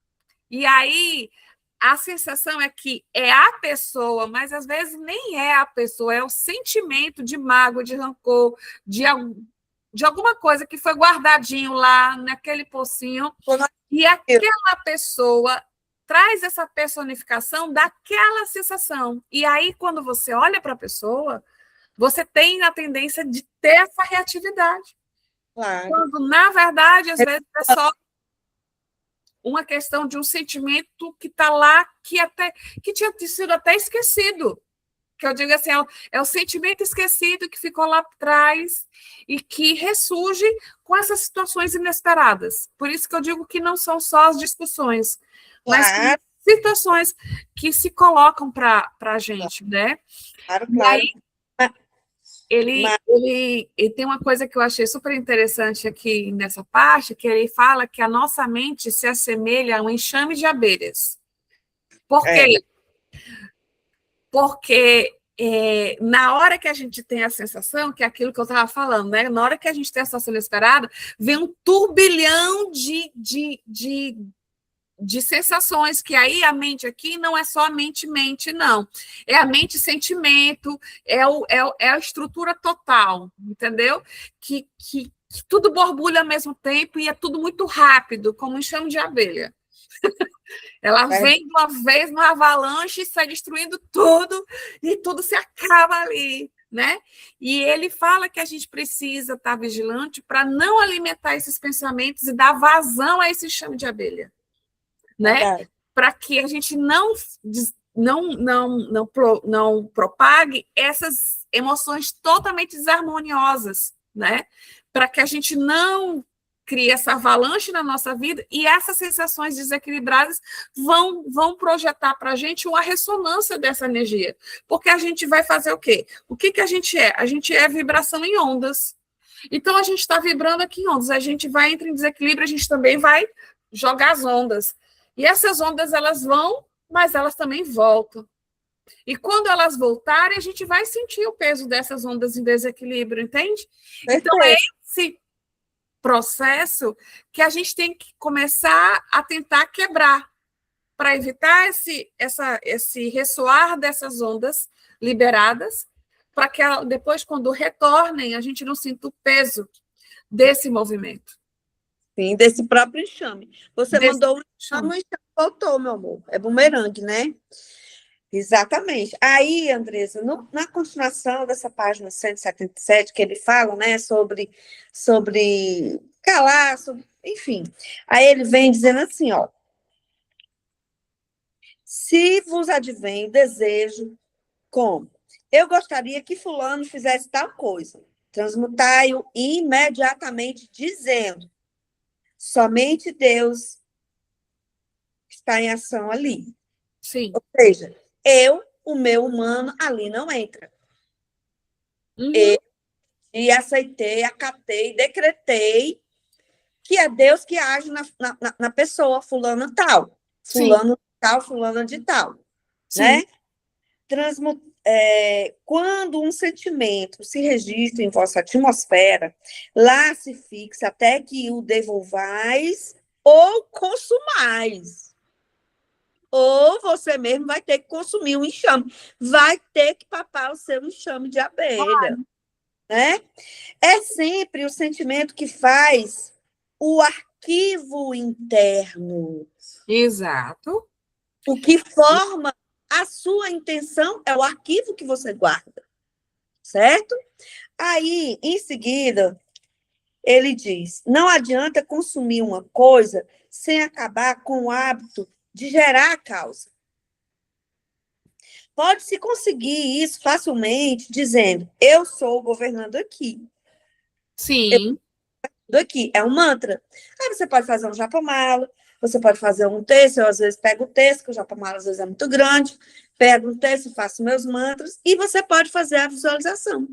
E aí a sensação é que é a pessoa, mas às vezes nem é a pessoa, é o sentimento de mágoa, de rancor, de alguma coisa que foi guardadinho lá naquele pocinho. E aquela pessoa traz essa personificação daquela sensação. E aí, quando você olha para a pessoa, você tem a tendência de ter essa reatividade. Claro. Quando, na verdade, às vezes é só uma questão de um sentimento que está lá, que tinha sido até esquecido. Que eu digo assim, é o sentimento esquecido que ficou lá atrás e que ressurge com essas situações inesperadas. Por isso que eu digo que não são só as discussões, mas situações que se colocam para a gente, né? Claro, E claro. aí, ele tem uma coisa que eu achei super interessante aqui nessa parte, que ele fala que a nossa mente se assemelha a um enxame de abelhas. Por quê? Porque na hora que a gente tem a sensação, que é aquilo que eu estava falando, né? Na hora que a gente tem a sensação inesperada, vem um turbilhão de sensações, que aí a mente aqui não é só a mente, não. É a mente-sentimento, é a estrutura total, entendeu? Que tudo borbulha ao mesmo tempo e é tudo muito rápido, como um enxame de abelha. Ela vem de uma vez numa avalanche e sai destruindo tudo, e tudo se acaba ali, né? E ele fala que a gente precisa estar vigilante para não alimentar esses pensamentos e dar vazão a esse enxame de abelha, né? Para que a gente não propague essas emoções totalmente desarmoniosas, né? Para que a gente não crie essa avalanche na nossa vida e essas sensações desequilibradas vão projetar para a gente uma ressonância dessa energia. Porque a gente vai fazer o quê? O que a gente é? A gente é vibração em ondas. Então, a gente está vibrando aqui em ondas. A gente vai entrar em desequilíbrio, a gente também vai jogar as ondas. E essas ondas, elas vão, mas elas também voltam. E quando elas voltarem, a gente vai sentir o peso dessas ondas em desequilíbrio, entende? Então, é esse processo que a gente tem que começar a tentar quebrar, para evitar esse ressoar dessas ondas liberadas, para que depois, quando retornem, a gente não sinta o peso desse movimento. Sim, desse próprio enxame. Você Desse mandou um enxame. enxame, voltou, meu amor. É bumerangue, né? Exatamente. Aí, Andressa, na continuação dessa página 177, que ele fala, né, sobre calar, enfim. Aí ele vem dizendo assim, ó, se vos advém desejo, como? Eu gostaria que fulano fizesse tal coisa. Transmutai-o imediatamente, dizendo, somente Deus está em ação ali. Sim. Ou seja, o meu humano, ali não entra. Uhum. E aceitei, acatei, decretei que é Deus que age na pessoa, fulano tal, Sim. fulano tal, fulana de tal, Sim. né? Quando um sentimento se registra em vossa atmosfera, lá se fixa até que o devolvais ou consumais. Ou você mesmo vai ter que consumir um enxame, vai ter que papar o seu enxame de abelha, né? É sempre o sentimento que faz o arquivo interno. Exato. O que forma a sua intenção é o arquivo que você guarda, certo? Aí, em seguida, ele diz: não adianta consumir uma coisa sem acabar com o hábito de gerar a causa. Pode-se conseguir isso facilmente dizendo: eu sou governando aqui. Sim. Aqui é um mantra. Aí você pode fazer um japamala, você pode fazer um texto, eu às vezes pego o texto, que o japamala às vezes é muito grande, pego um texto, faço meus mantras, e você pode fazer a visualização.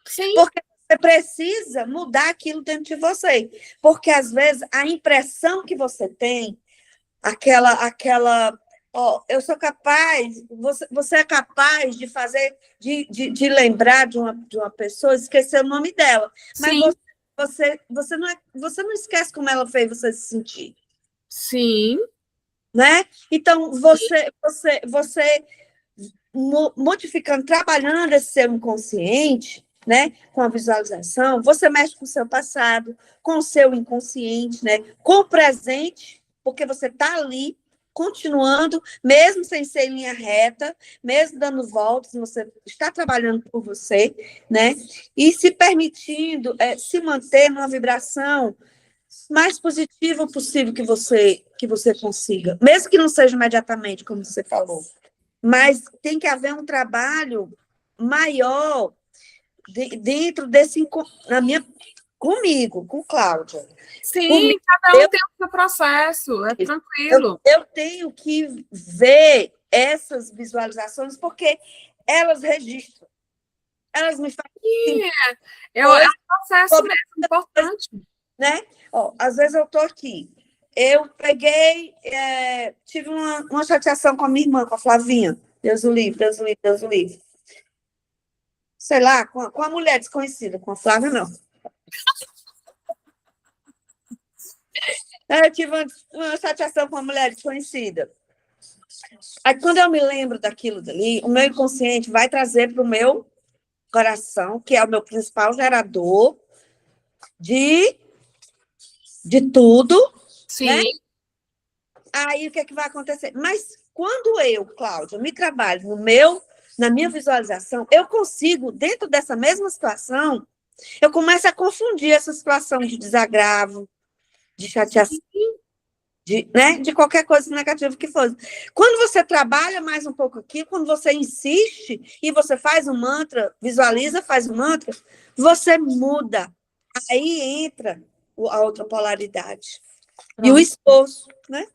Sim. Porque você precisa mudar aquilo dentro de você. Porque, às vezes, a impressão que você tem, ó, eu sou capaz, você é capaz de fazer, de lembrar de uma pessoa, esquecer o nome dela. Mas Sim. você não esquece como ela fez você se sentir. Sim. Né? Então, você modificando, trabalhando esse seu inconsciente, né, com a visualização, você mexe com o seu passado, com o seu inconsciente, né, com o presente, porque você está ali, continuando, mesmo sem ser em linha reta, mesmo dando voltas, você está trabalhando por você, né, e se permitindo se manter numa vibração mais positiva possível que você consiga, mesmo que não seja imediatamente, como você falou. Mas tem que haver um trabalho maior dentro desse, comigo, com Cláudia. Sim, cada um tem o seu processo, é tranquilo. Eu tenho que ver essas visualizações porque elas registram. Elas me fazem É um processo mesmo, importante. Né? Ó, às vezes eu estou aqui. Eu peguei, tive uma chateação com a minha irmã, com a Flavinha. Deus o livre, Deus o livre, Deus o livre. Sei lá, com a mulher desconhecida, com a Flávia, não. Eu tive uma chateação com uma mulher desconhecida. Aí, quando eu me lembro daquilo dali, o meu inconsciente vai trazer para o meu coração, que é o meu principal gerador de tudo. Sim. Né? Aí, o que é que vai acontecer? Mas quando eu, Cláudia, me trabalho na minha visualização, eu consigo, dentro dessa mesma situação, eu começo a confundir essa situação de desagravo, de chateação, de qualquer coisa negativa que fosse. Quando você trabalha mais um pouco aqui, quando você insiste e você faz um mantra, visualiza, faz um mantra, você muda. Aí entra a outra polaridade. Pronto. E o esforço, né?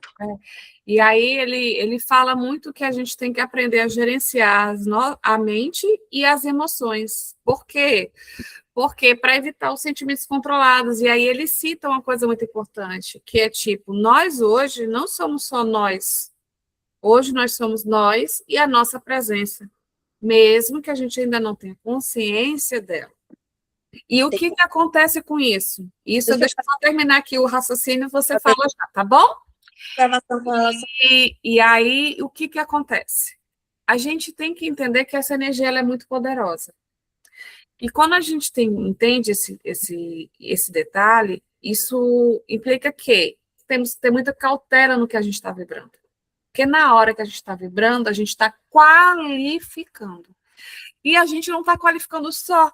E aí ele fala muito que a gente tem que aprender a gerenciar a mente e as emoções. Por quê? Porque para evitar os sentimentos controlados. E aí ele cita uma coisa muito importante, que é tipo, nós hoje não somos só nós. Hoje nós somos nós e a nossa presença, mesmo que a gente ainda não tenha consciência dela. E o que acontece com isso? Deixa eu só terminar aqui o raciocínio, você fala já, tá bom? Observação com relação. E aí, o que acontece? A gente tem que entender que essa energia ela é muito poderosa. E quando a gente entende esse detalhe, isso implica que temos que ter muita cautela no que a gente está vibrando. Porque na hora que a gente está vibrando, a gente está qualificando. E a gente não está qualificando só.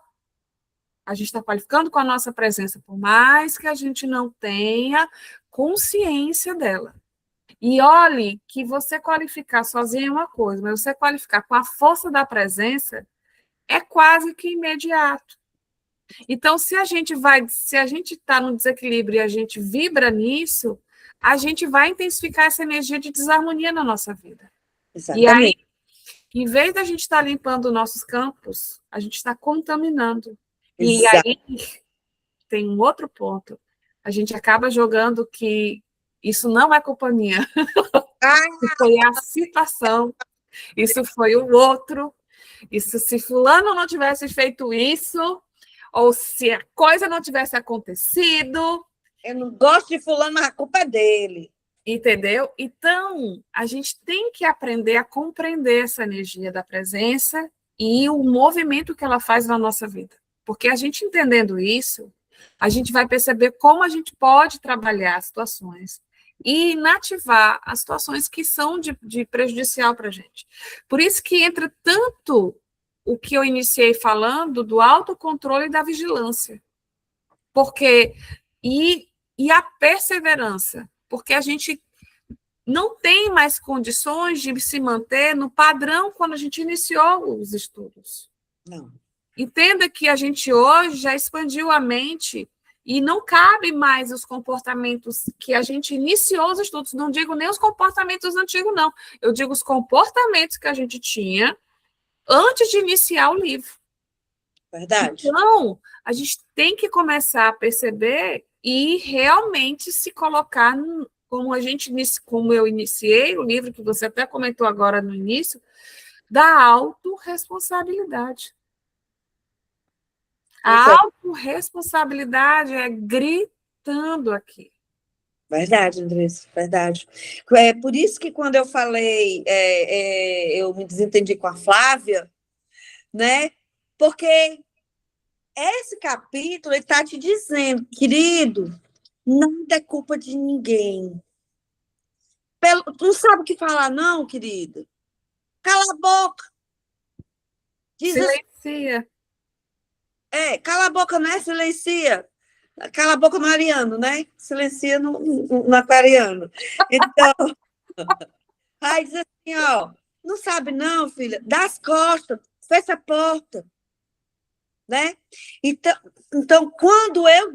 A gente está qualificando com a nossa presença, por mais que a gente não tenha consciência dela. E olhe que você qualificar sozinho é uma coisa, mas você qualificar com a força da presença é quase que imediato. Então, se a gente está no desequilíbrio e a gente vibra nisso, a gente vai intensificar essa energia de desarmonia na nossa vida. Exatamente. E aí, em vez da gente estar limpando nossos campos, a gente está contaminando. E aí tem um outro ponto. A gente acaba jogando que isso não é culpa minha. Isso foi a situação. Isso foi o outro. Isso, se fulano não tivesse feito isso, ou se a coisa não tivesse acontecido. Eu não gosto de fulano, mas a culpa é dele. Entendeu? Então, a gente tem que aprender a compreender essa energia da presença e o movimento que ela faz na nossa vida. Porque a gente entendendo isso, a gente vai perceber como a gente pode trabalhar as situações e inativar as situações que são de prejudicial para a gente. Por isso que entra tanto o que eu iniciei falando do autocontrole e da vigilância. Porque, e a perseverança, porque a gente não tem mais condições de se manter no padrão quando a gente iniciou os estudos. Não. Entenda que a gente hoje já expandiu a mente e não cabe mais os comportamentos que a gente iniciou os estudos. Não digo nem os comportamentos antigos, não. Eu digo os comportamentos que a gente tinha antes de iniciar o livro. Verdade. Então, a gente tem que começar a perceber e realmente se colocar, como eu iniciei o livro, que você até comentou agora no início, da autorresponsabilidade. A autorresponsabilidade é gritando aqui. Verdade, Andressa, verdade. É por isso que quando eu falei, eu me desentendi com a Flávia, né? Porque esse capítulo está te dizendo, querido, nada é culpa de ninguém. Não sabe o que falar, não, querido? Cala a boca. Silencia. Cala a boca, né? Silencia. Cala a boca no ariano, né? Silencia no aquariano. Então, aí diz assim, ó, não sabe não, filha, dá as costas, fecha a porta, né? Então quando eu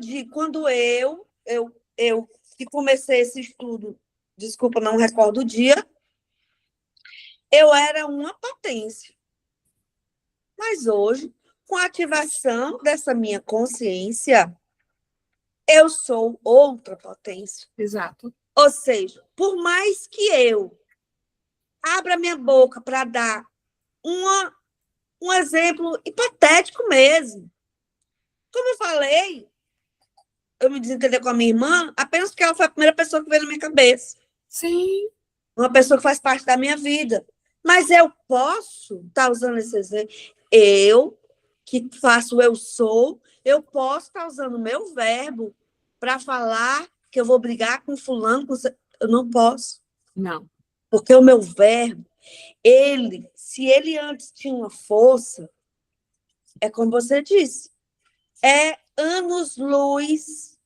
que comecei esse estudo, desculpa, não recordo o dia, eu era uma potência. Mas hoje, com a ativação dessa minha consciência, eu sou outra potência. Exato. Ou seja, por mais que eu abra minha boca para dar um exemplo hipotético mesmo. Como eu falei, eu me desentender com a minha irmã apenas porque ela foi a primeira pessoa que veio na minha cabeça. Sim. Uma pessoa que faz parte da minha vida. Mas eu posso estar usando esse exemplo. Eu, que faço eu sou, eu posso estar usando o meu verbo para falar que eu vou brigar com fulano. Eu não posso. Não. Porque o meu verbo, se ele antes tinha uma força, é como você disse, é anos-luz,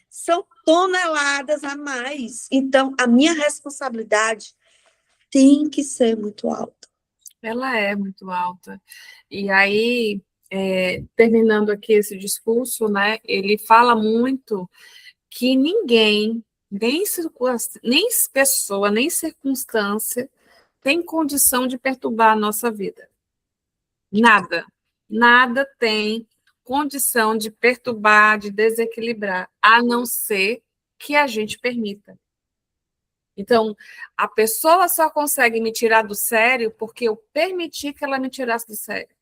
são toneladas a mais. Então, a minha responsabilidade tem que ser muito alta. Ela é muito alta. E aí, terminando aqui esse discurso, né, ele fala muito que ninguém, nem pessoa, nem circunstância, tem condição de perturbar a nossa vida. Nada. Nada tem condição de perturbar, de desequilibrar, a não ser que a gente permita. Então, a pessoa só consegue me tirar do sério porque eu permiti que ela me tirasse do sério.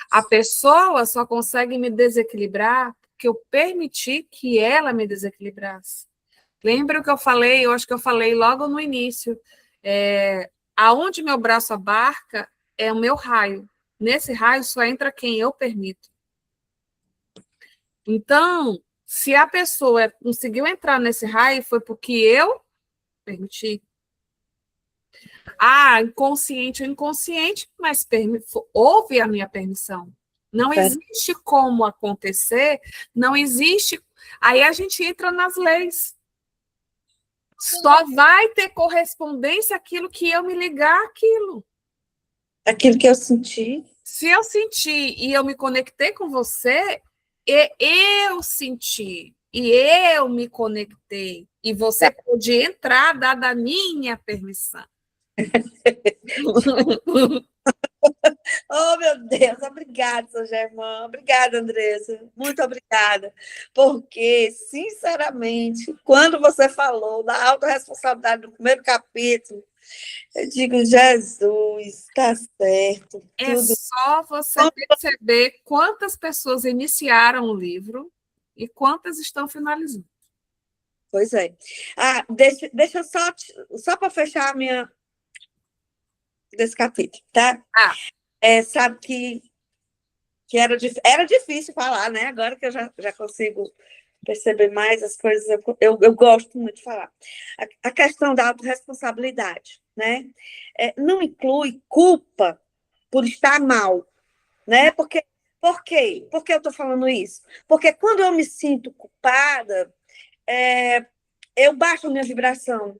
A pessoa só consegue me desequilibrar porque eu permiti que ela me desequilibrasse. Lembra o que eu falei? Eu acho que eu falei logo no início. Aonde meu braço abarca é o meu raio. Nesse raio só entra quem eu permito. Então, se a pessoa conseguiu entrar nesse raio, foi porque eu permiti. Inconsciente ou inconsciente, mas houve a minha permissão. Não existe como acontecer, não existe. Aí a gente entra nas leis. Só vai ter correspondência aquilo que eu me ligar àquilo. Aquilo que eu senti. Se eu senti e eu me conectei com você, eu senti e eu me conectei. E você pôde entrar, dada a minha permissão. Oh, meu Deus, obrigada, São Germán. Obrigada, Andressa. Muito obrigada. Porque, sinceramente, quando você falou da autorresponsabilidade do primeiro capítulo, eu digo, Jesus, está certo. É só você perceber quantas pessoas iniciaram o livro e quantas estão finalizando. Pois é. Deixa eu só para fechar desse capítulo, tá? Sabe que era difícil falar, né? Agora que eu já consigo perceber mais as coisas, eu gosto muito de falar. A questão da autorresponsabilidade, né? Não inclui culpa por estar mal, né? Por quê? Por que eu estou falando isso? Porque quando eu me sinto culpada, eu baixo a minha vibração.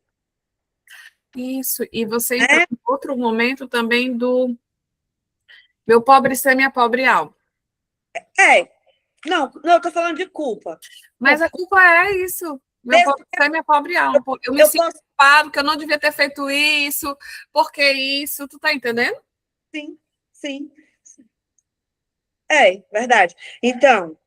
Isso, e você entra em outro momento também do meu pobre ser, minha pobre alma. Não, eu estou falando de culpa. Mas a culpa é isso. Meu pobre ser, minha pobre alma. Eu me sinto culpado que eu não devia ter feito isso, porque isso, tu tá entendendo? Sim. Verdade. Então,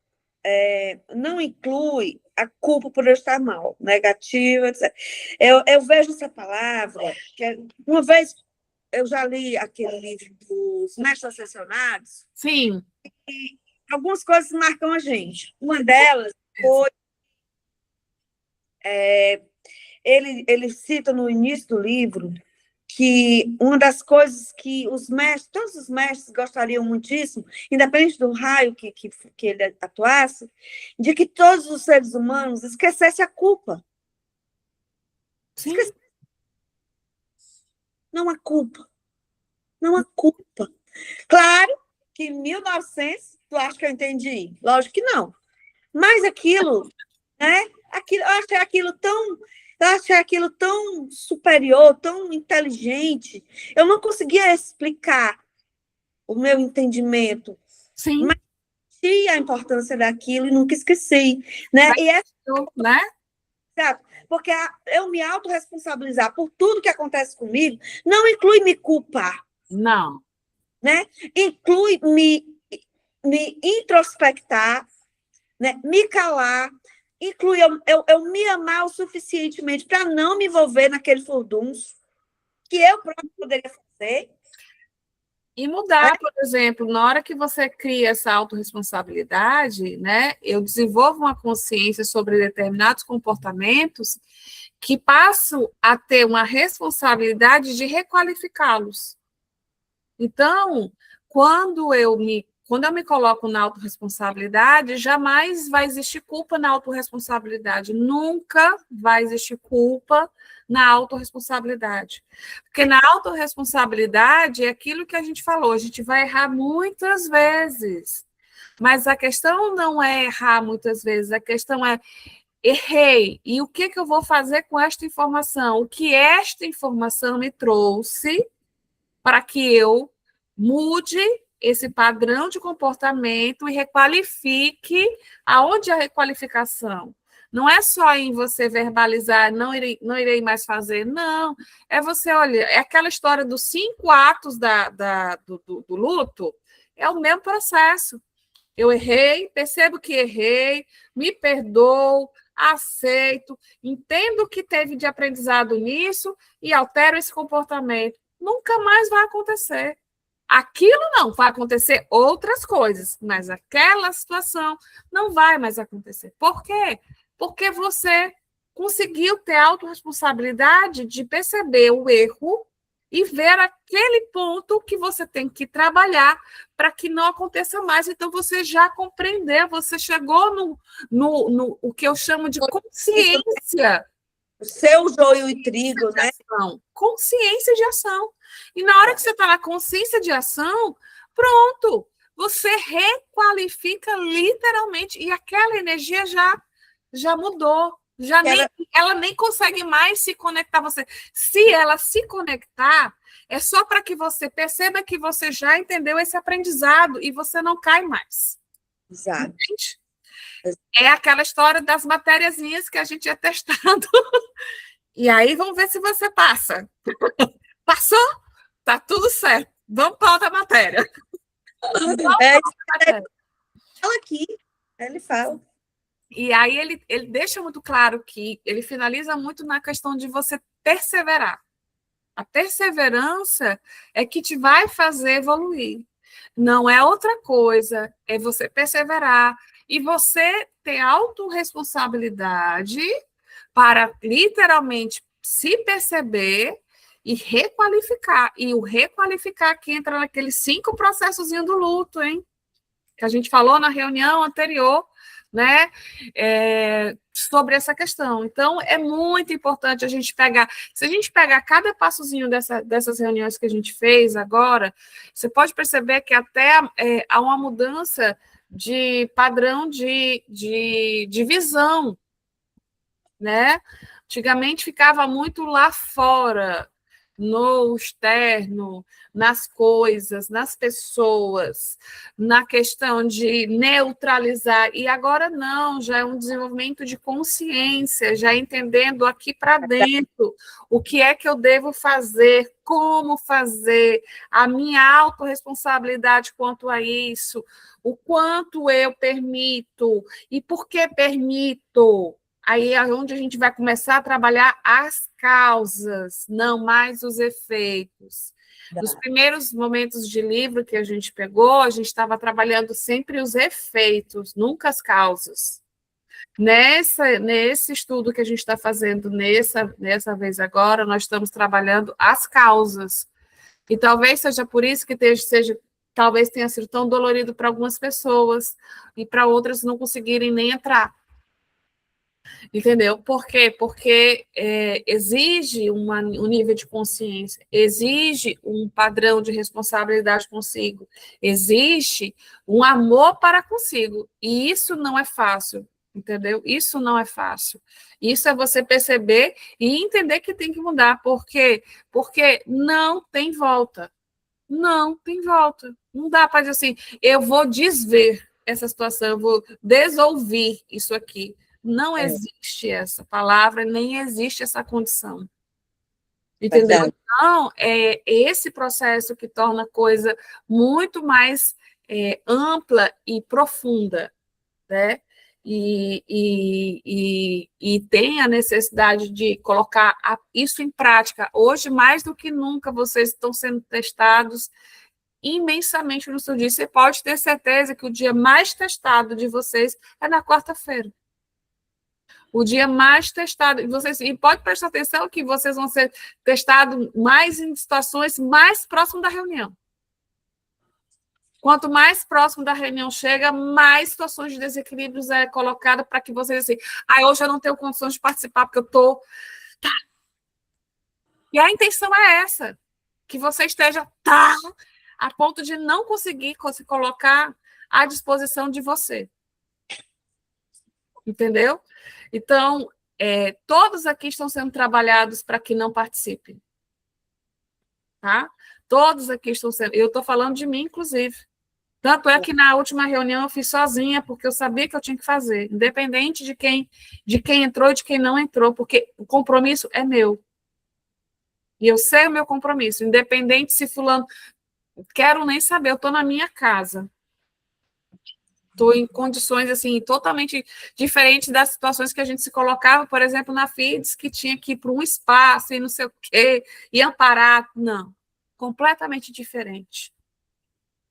não inclui a culpa por eu estar mal, negativa, etc. Eu vejo essa palavra, uma vez eu já li aquele livro dos Mestres Ascensionados. Sim. E algumas coisas marcam a gente. Uma delas foi... ele cita no início do livro que uma das coisas que todos os mestres gostariam muitíssimo, independente do raio que ele atuasse, de que todos os seres humanos esquecessem a culpa. Sim. Não há culpa. Não há culpa. Claro que em 1900, tu acha que eu entendi? Lógico que não. Mas aquilo, né? Eu achei aquilo tão superior, tão inteligente. Eu não conseguia explicar o meu entendimento. Sim. Mas tinha a importância daquilo e nunca esqueci. Né? Né? Exato. Porque eu me autorresponsabilizar por tudo que acontece comigo não inclui me culpar. Não. Né? Inclui me introspectar, né? Me calar, inclui eu me amar o suficientemente para não me envolver naquele furdunço que eu próprio poderia fazer. E mudar, por exemplo, na hora que você cria essa autorresponsabilidade, né, eu desenvolvo uma consciência sobre determinados comportamentos que passo a ter uma responsabilidade de requalificá-los. Então, quando eu me coloco na autorresponsabilidade, jamais vai existir culpa na autorresponsabilidade. Nunca vai existir culpa na autorresponsabilidade. Porque na autorresponsabilidade é aquilo que a gente falou, a gente vai errar muitas vezes. Mas a questão não é errar muitas vezes, a questão é errei, e o que eu vou fazer com esta informação? O que esta informação me trouxe para que eu mude esse padrão de comportamento e requalifique. Aonde a requalificação? Não é só em você verbalizar, não irei mais fazer, não. É você, olha, é aquela história dos 5 atos do luto, é o mesmo processo. Eu errei, percebo que errei, me perdoo, aceito, entendo o que teve de aprendizado nisso e altero esse comportamento. Nunca mais vai acontecer. Aquilo não vai acontecer outras coisas, mas aquela situação não vai mais acontecer. Por quê? Porque você conseguiu ter a autorresponsabilidade de perceber o erro e ver aquele ponto que você tem que trabalhar para que não aconteça mais. Então, você já compreendeu, você chegou no o que eu chamo de consciência. O seu joio e trigo, né? Consciência de ação. E na hora que você está na consciência de ação, pronto, você requalifica literalmente, e aquela energia já mudou. Ela nem consegue mais se conectar a você. Se ela se conectar, é só para que você perceba que você já entendeu esse aprendizado e você não cai mais. Exato. Entende? É aquela história das matériazinhas que a gente é testado. E aí, vamos ver se você passa. Passou? Tá tudo certo. Vamos para outra matéria. Fala aqui. Ele fala. E aí ele deixa muito claro que ele finaliza muito na questão de você perseverar. A perseverança é que te vai fazer evoluir. Não é outra coisa, é você perseverar e você ter autorresponsabilidade para literalmente se perceber e requalificar. E o requalificar que entra naqueles 5 processozinhos do luto, hein? Que a gente falou na reunião anterior, né, sobre essa questão. Então, é muito importante a gente pegar, se a gente pegar cada passozinho dessas reuniões que a gente fez agora, você pode perceber que até há uma mudança de padrão de visão, né? Antigamente ficava muito lá fora, no externo, nas coisas, nas pessoas, na questão de neutralizar, e agora não, já é um desenvolvimento de consciência, já entendendo aqui para dentro o que é que eu devo fazer, como fazer, a minha autorresponsabilidade quanto a isso, o quanto eu permito e por que permito. Aí é onde a gente vai começar a trabalhar as causas, não mais os efeitos. Nos primeiros momentos de livro que a gente pegou, a gente estava trabalhando sempre os efeitos, nunca as causas. Nesse estudo que a gente está fazendo nessa vez agora, nós estamos trabalhando as causas. E talvez seja por isso que talvez tenha sido tão dolorido para algumas pessoas e para outras não conseguirem nem entrar. Entendeu? Por quê? Porque exige um nível de consciência, exige um padrão de responsabilidade consigo, existe um amor para consigo, e isso não é fácil, entendeu? Isso não é fácil. Isso é você perceber e entender que tem que mudar. Por quê? Porque não tem volta. Não tem volta. Não dá para dizer assim, eu vou desver essa situação, eu vou desouvir isso aqui. Não existe essa palavra, nem existe essa condição. Entendeu? Então, é esse processo que torna a coisa muito mais ampla e profunda, né? E tem a necessidade de colocar isso em prática. Hoje, mais do que nunca, vocês estão sendo testados imensamente no seu dia. Você pode ter certeza que o dia mais testado de vocês é na quarta-feira. O dia mais testado, e pode prestar atenção que vocês vão ser testados mais em situações mais próximas da reunião. Quanto mais próximo da reunião chega, mais situações de desequilíbrios é colocada para que vocês assim, hoje eu não tenho condições de participar porque eu estou... Tá. E a intenção é essa, que você esteja a ponto de não conseguir se colocar à disposição de você. Entendeu? Então, todos aqui estão sendo trabalhados para que não participem. Tá? Todos aqui estão sendo... Eu estou falando de mim, inclusive. Tanto é que na última reunião eu fiz sozinha, porque eu sabia que eu tinha que fazer, independente de quem entrou e de quem não entrou, porque o compromisso é meu. E eu sei o meu compromisso, independente se fulano... Quero nem saber, eu estou na minha casa. Estou em condições assim totalmente diferentes das situações que a gente se colocava, por exemplo, na FIDES, que tinha que ir para um espaço e não sei o quê, e amparar. Não, completamente diferente.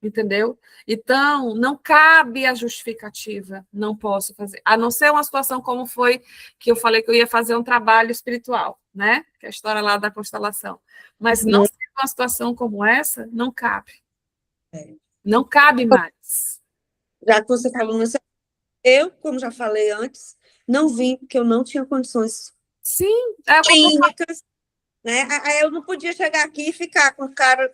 entendeu? Então, não cabe a justificativa, não posso fazer, a não ser uma situação como foi que eu falei que eu ia fazer um trabalho espiritual, né? Que é a história lá da constelação. Mas não ser uma situação como essa, não cabe. Não cabe mais. Já que você falou nisso, eu, como já falei antes, não vim porque eu não tinha condições Sim, é o que eu tô clínicas, né? Aí eu não podia chegar aqui e ficar com o cara.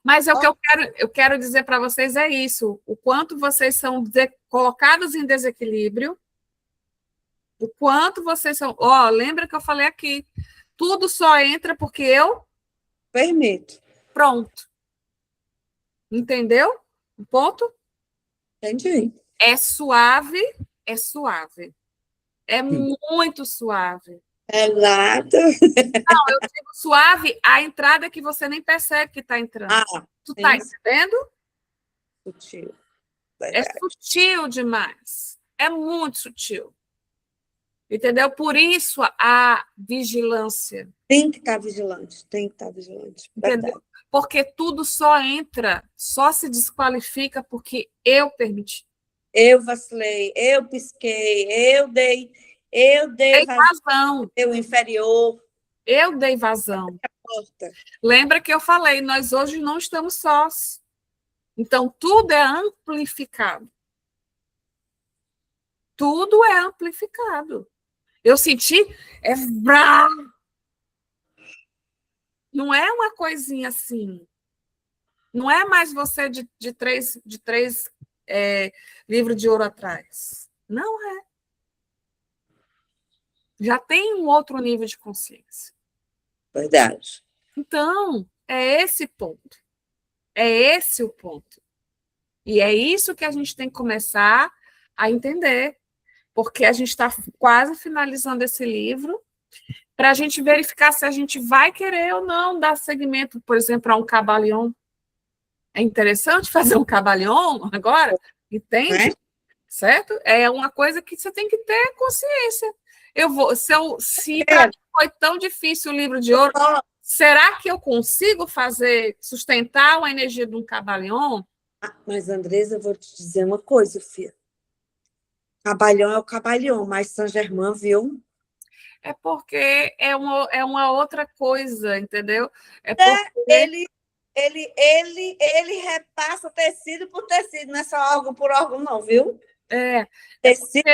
Mas é o que eu quero dizer para vocês é isso, o quanto vocês são colocados em desequilíbrio, o quanto vocês são... Ó, lembra que eu falei aqui, tudo só entra porque eu... Permito. Pronto. Entendeu? O ponto? Entendi. É suave, é suave. É muito suave. É nada. Não, eu digo suave, a entrada que você nem percebe que está entrando. Tu está entendendo? Sutil. É sutil demais. É muito sutil. Entendeu? Por isso a vigilância. Tem que estar vigilante, tem que estar vigilante. Entendeu? Porque tudo só entra, só se desqualifica porque eu permiti. Eu vacilei, eu pisquei, eu dei vazão. Eu inferior. Eu dei vazão. Lembra que eu falei, nós hoje não estamos sós. Então, tudo é amplificado. Tudo é amplificado. Eu senti, é não é uma coisinha assim. Não é mais você de três livros de ouro atrás. Não é. Já tem um outro nível de consciência. Verdade. Então, é esse ponto. É esse o ponto. E é isso que a gente tem que começar a entender. Porque a gente está quase finalizando esse livro para a gente verificar se a gente vai querer ou não dar seguimento, por exemplo, a um cabalion. É interessante fazer um cabalion agora? Entende? Certo? É uma coisa que você tem que ter consciência. Se para mim foi tão difícil o livro de ouro, será que eu consigo sustentar a energia de um cabalion? Mas, Andresa, eu vou te dizer uma coisa, filha. Cabalhão é o cabalhão, mas Saint-Germain, viu? É porque é uma outra coisa, entendeu? É porque... Ele repassa tecido por tecido, não é só órgão por órgão, não, viu? Tecido.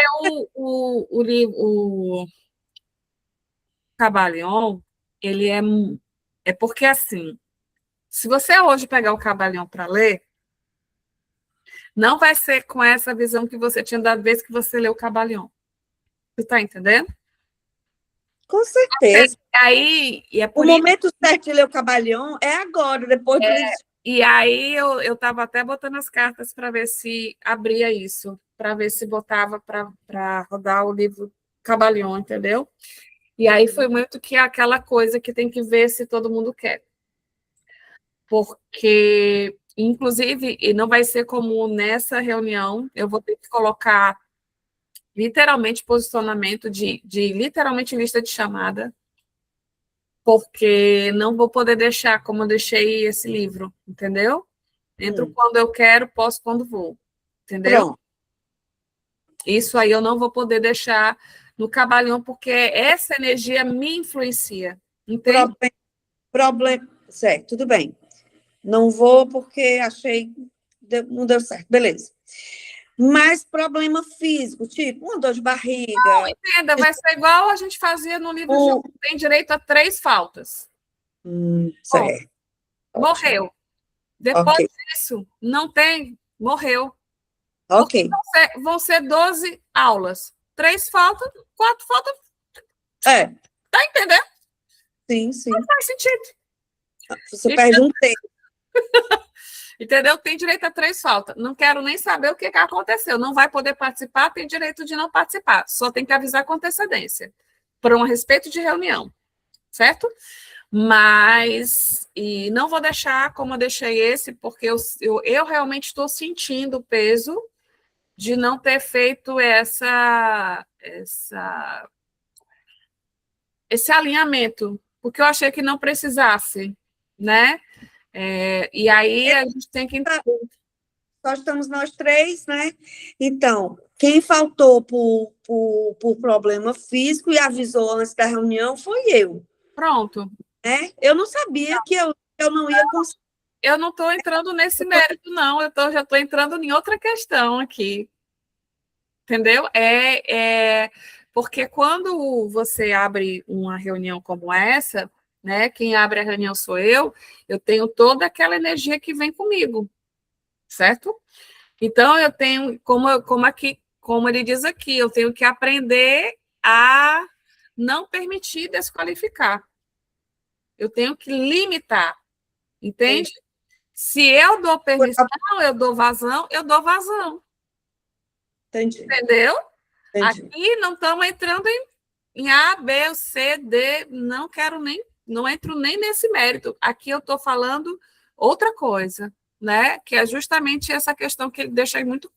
O Cabalion, ele é porque, assim, se você hoje pegar o Cabalion para ler, não vai ser com essa visão que você tinha da vez que você leu o Cabalion. Você está entendendo? Com certeza. O momento certo de ler o Cabalion é agora, depois do livro. E aí eu estava até botando as cartas para ver se abria isso, para ver se botava para rodar o livro Cabalion, entendeu? E aí foi muito que aquela coisa que tem que ver se todo mundo quer. Porque, inclusive, e não vai ser como nessa reunião, eu vou ter que colocar literalmente posicionamento de literalmente lista de chamada, porque não vou poder deixar como eu deixei esse livro, entendeu? Entro quando eu quero, posso quando vou, entendeu? Pronto. Isso aí eu não vou poder deixar no cabalhão, porque essa energia me influencia, entende? Problema, certo, tudo bem. Não vou porque achei não deu certo, beleza. Mas problema físico, tipo uma dor de barriga. Não, entenda, vai ser igual a gente fazia no livro de tem direito a 3 faltas. Certo. Morreu. Depois disso, não tem, morreu. Ok. Vão ser 12 aulas. 3 faltas, 4 faltas. Tá entendendo? Sim, sim. Não faz sentido. Você perde um tempo. Entendeu? Tem direito a 3 faltas. Não quero nem saber o que aconteceu. Não vai poder participar, tem direito de não participar. Só tem que avisar com antecedência. Por um respeito de reunião. Certo? Mas, e não vou deixar como eu deixei esse, porque eu realmente estou sentindo o peso de não ter feito esse alinhamento, porque eu achei que não precisasse, né? E aí a gente tem que entender. só estamos nós três, né? Então, quem faltou por problema físico e avisou antes da reunião foi eu, Pronto. né? Eu não sabia que eu não ia conseguir. Eu não estou entrando nesse mérito, não. Já estou entrando em outra questão aqui. Entendeu? Porque quando você abre uma reunião como essa, né? Quem abre a reunião sou eu tenho toda aquela energia que vem comigo, certo? Então eu tenho, como ele diz aqui, eu tenho que aprender a não permitir desqualificar. Eu tenho que limitar, entende? Entendi. Se eu dou permissão, eu dou vazão, Entendi. entendeu? Entendi. Aqui não estamos entrando em A, B, C, D, não entro nem nesse mérito. Aqui eu estou falando outra coisa, né? Que é justamente essa questão que ele deixa muito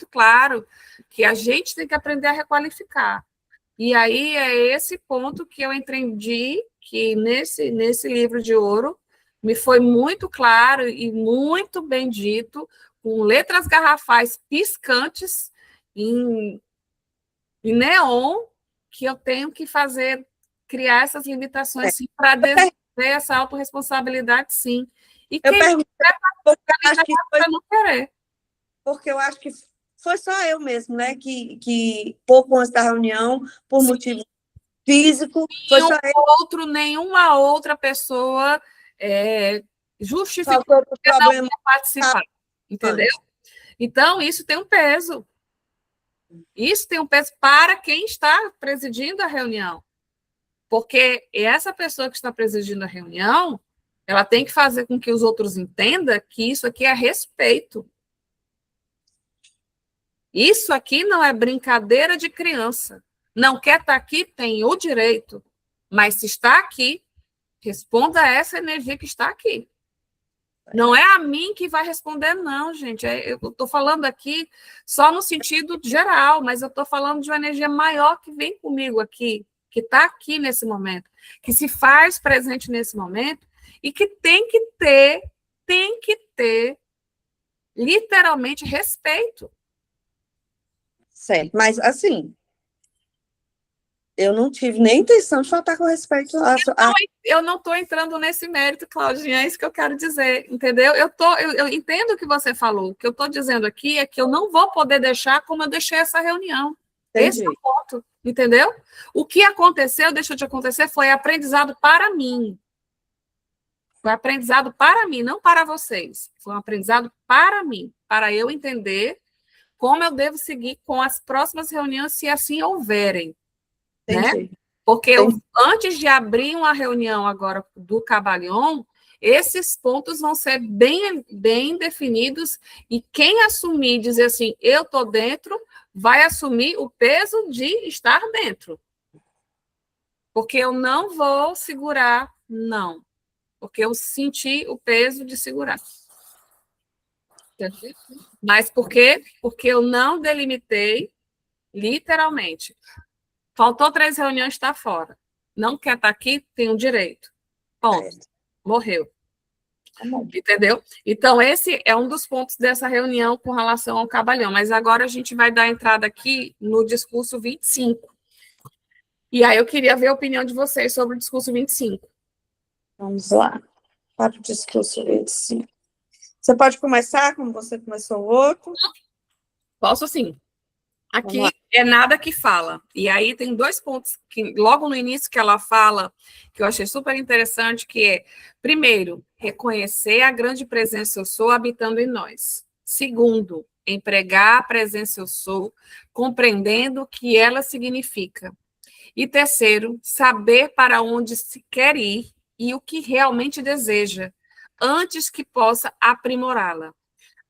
claro, que a gente tem que aprender a requalificar. E aí é esse ponto que eu entendi que nesse livro de ouro me foi muito claro e muito bem dito, com letras garrafais piscantes em neon, que eu tenho que criar essas limitações para desenvolver essa autorresponsabilidade, sim. E Eu quem pergunto, para não querer. porque eu acho que foi só eu mesmo, né? Que pouco antes da reunião, por motivo físico, foi só eu. Nenhuma outra pessoa justificou Faltou o problema participar, entendeu? Então, isso tem um peso. Isso tem um peso para quem está presidindo a reunião. Porque essa pessoa que está presidindo a reunião, ela tem que fazer com que os outros entendam que isso aqui é respeito. Isso aqui não é brincadeira de criança. Não quer estar aqui, tem o direito. Mas se está aqui, responda a essa energia que está aqui. Não é a mim que vai responder, não, gente. Eu estou falando aqui só no sentido geral, mas eu estou falando de uma energia maior que vem comigo aqui, que está aqui nesse momento, que se faz presente nesse momento e que tem que ter literalmente respeito. Certo, mas assim, eu não tive nem intenção de faltar com respeito Eu não estou entrando nesse mérito, Claudinha, é isso que eu quero dizer, entendeu? Eu entendo o que você falou. O que eu estou dizendo aqui é que eu não vou poder deixar como eu deixei essa reunião. Entendi. Esse é o ponto, entendeu? O que aconteceu, deixou de acontecer, foi aprendizado para mim. Foi aprendizado para mim, não para vocês. Foi um aprendizado para mim, para eu entender como eu devo seguir com as próximas reuniões, se assim houverem. Né? Porque antes de abrir uma reunião agora do Cabalhon, esses pontos vão ser bem definidos e quem assumir, dizer assim, eu estou dentro, vai assumir o peso de estar dentro. Porque eu não vou segurar, não. Porque eu senti o peso de segurar. Mas por quê? Porque eu não delimitei literalmente. Faltou 3 reuniões, está fora. Não quer estar aqui, tem um direito. Ponto. Morreu. Entendeu? Então, esse é um dos pontos dessa reunião com relação ao Cabalhão. Mas agora a gente vai dar entrada aqui no discurso 25. E aí eu queria ver a opinião de vocês sobre o discurso 25. Vamos lá. Para o discurso 25. Você pode começar como você começou o outro? Posso sim. Aqui é nada que fala. E aí tem 2 pontos que logo no início que ela fala, que eu achei super interessante, que é, primeiro, reconhecer a grande presença eu sou habitando em nós. Segundo, empregar a presença eu sou, compreendendo o que ela significa. E terceiro, saber para onde se quer ir e o que realmente deseja, antes que possa aprimorá-la. O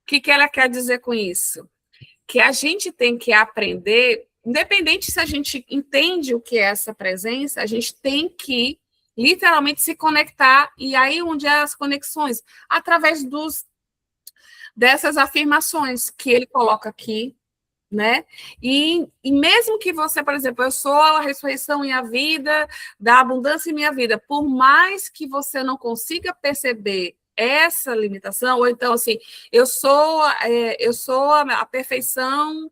que ela quer dizer com isso? Que a gente tem que aprender, independente se a gente entende o que é essa presença, a gente tem que literalmente se conectar, e aí onde é as conexões? Através dessas afirmações que ele coloca aqui, né? E mesmo que você, por exemplo, eu sou a ressurreição e a vida, da abundância em minha vida, por mais que você não consiga perceber essa limitação, ou então assim, eu sou a perfeição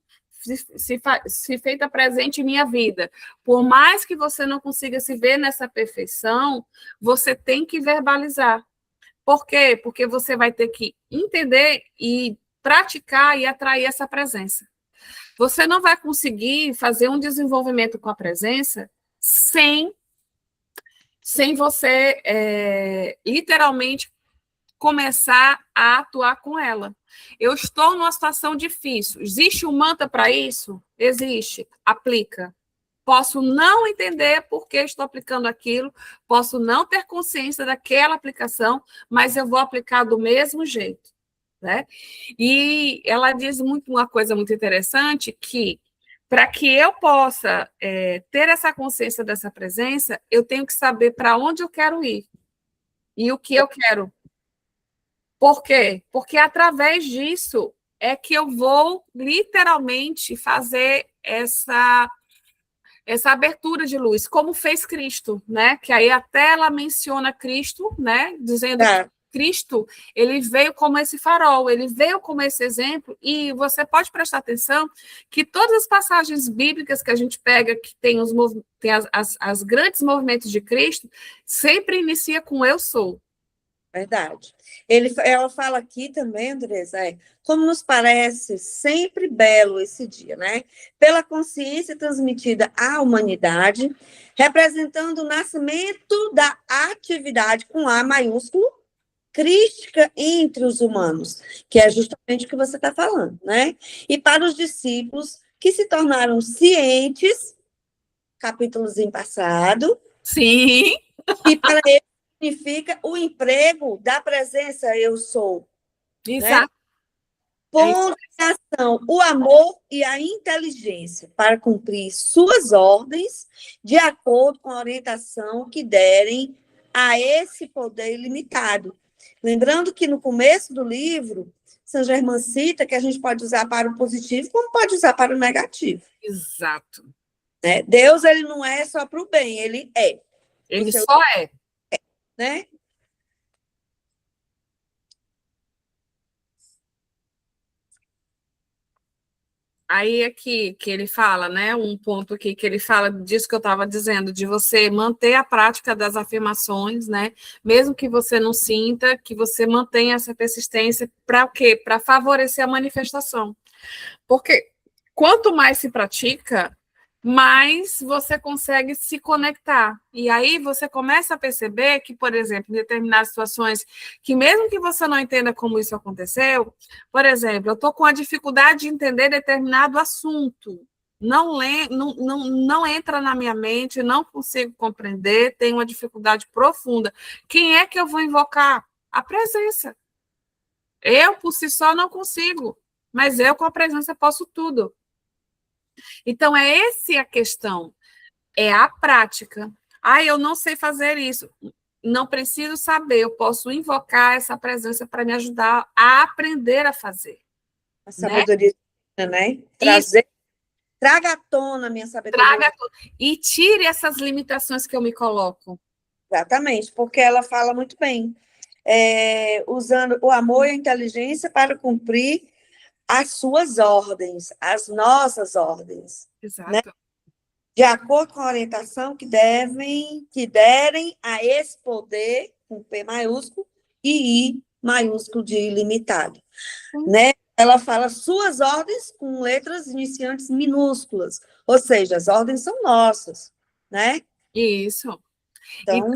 se feita presente em minha vida. Por mais que você não consiga se ver nessa perfeição, você tem que verbalizar. Por quê? Porque você vai ter que entender e praticar e atrair essa presença. Você não vai conseguir fazer um desenvolvimento com a presença sem você literalmente começar a atuar com ela. Eu estou numa situação difícil. Existe um mantra para isso? Existe. Aplica. Posso não entender por que estou aplicando aquilo, posso não ter consciência daquela aplicação, mas eu vou aplicar do mesmo jeito, né? E ela diz uma coisa muito interessante, que para que eu possa ter essa consciência dessa presença, eu tenho que saber para onde eu quero ir e o que eu quero. Por quê? Porque através disso é que eu vou literalmente fazer essa abertura de luz, como fez Cristo, né? Que aí até ela menciona Cristo, né? Dizendo que Cristo, ele veio como esse farol, ele veio como esse exemplo, e você pode prestar atenção que todas as passagens bíblicas que a gente pega, que tem as grandes movimentos de Cristo, sempre inicia com eu sou. Verdade. Ela fala aqui também, Andresa, como nos parece sempre belo esse dia, né? Pela consciência transmitida à humanidade, representando o nascimento da atividade com A maiúsculo, crística entre os humanos, que é justamente o que você está falando, né? E para os discípulos que se tornaram cientes, capítulozinho passado, sim, e para eles significa o emprego da presença eu sou. Exato. Né? Pondo em ação o amor e a inteligência para cumprir suas ordens de acordo com a orientação que derem a esse poder ilimitado. Lembrando que no começo do livro, Saint Germain cita que a gente pode usar para o positivo como pode usar para o negativo. Exato. Né? Deus, ele não é só para o bem, ele é. Ele só é. Né? Aí aqui que ele fala, né? Um ponto aqui que ele fala disso que eu estava dizendo, de você manter a prática das afirmações, né? Mesmo que você não sinta, que você mantenha essa persistência para o quê? Para favorecer a manifestação. Porque quanto mais se pratica, mais você consegue se conectar. E aí você começa a perceber que, por exemplo, em determinadas situações, que mesmo que você não entenda como isso aconteceu, por exemplo, eu estou com a dificuldade de entender determinado assunto, não entra na minha mente, não consigo compreender, tenho uma dificuldade profunda. Quem é que eu vou invocar? A presença. Eu, por si só, não consigo, mas eu, com a presença, posso tudo. Então, é essa a questão, é a prática. Eu não sei fazer isso. Não preciso saber, eu posso invocar essa presença para me ajudar a aprender a fazer. A sabedoria, né? Traga à tona a minha sabedoria. E tire essas limitações que eu me coloco. Exatamente, porque ela fala muito bem. Usando o amor e a inteligência para cumprir as suas ordens, as nossas ordens. Exato. Né? De acordo com a orientação que derem a esse poder, com P maiúsculo, e I maiúsculo de ilimitado. Né? Ela fala suas ordens com letras iniciantes minúsculas, ou seja, as ordens são nossas, né? Isso. Então,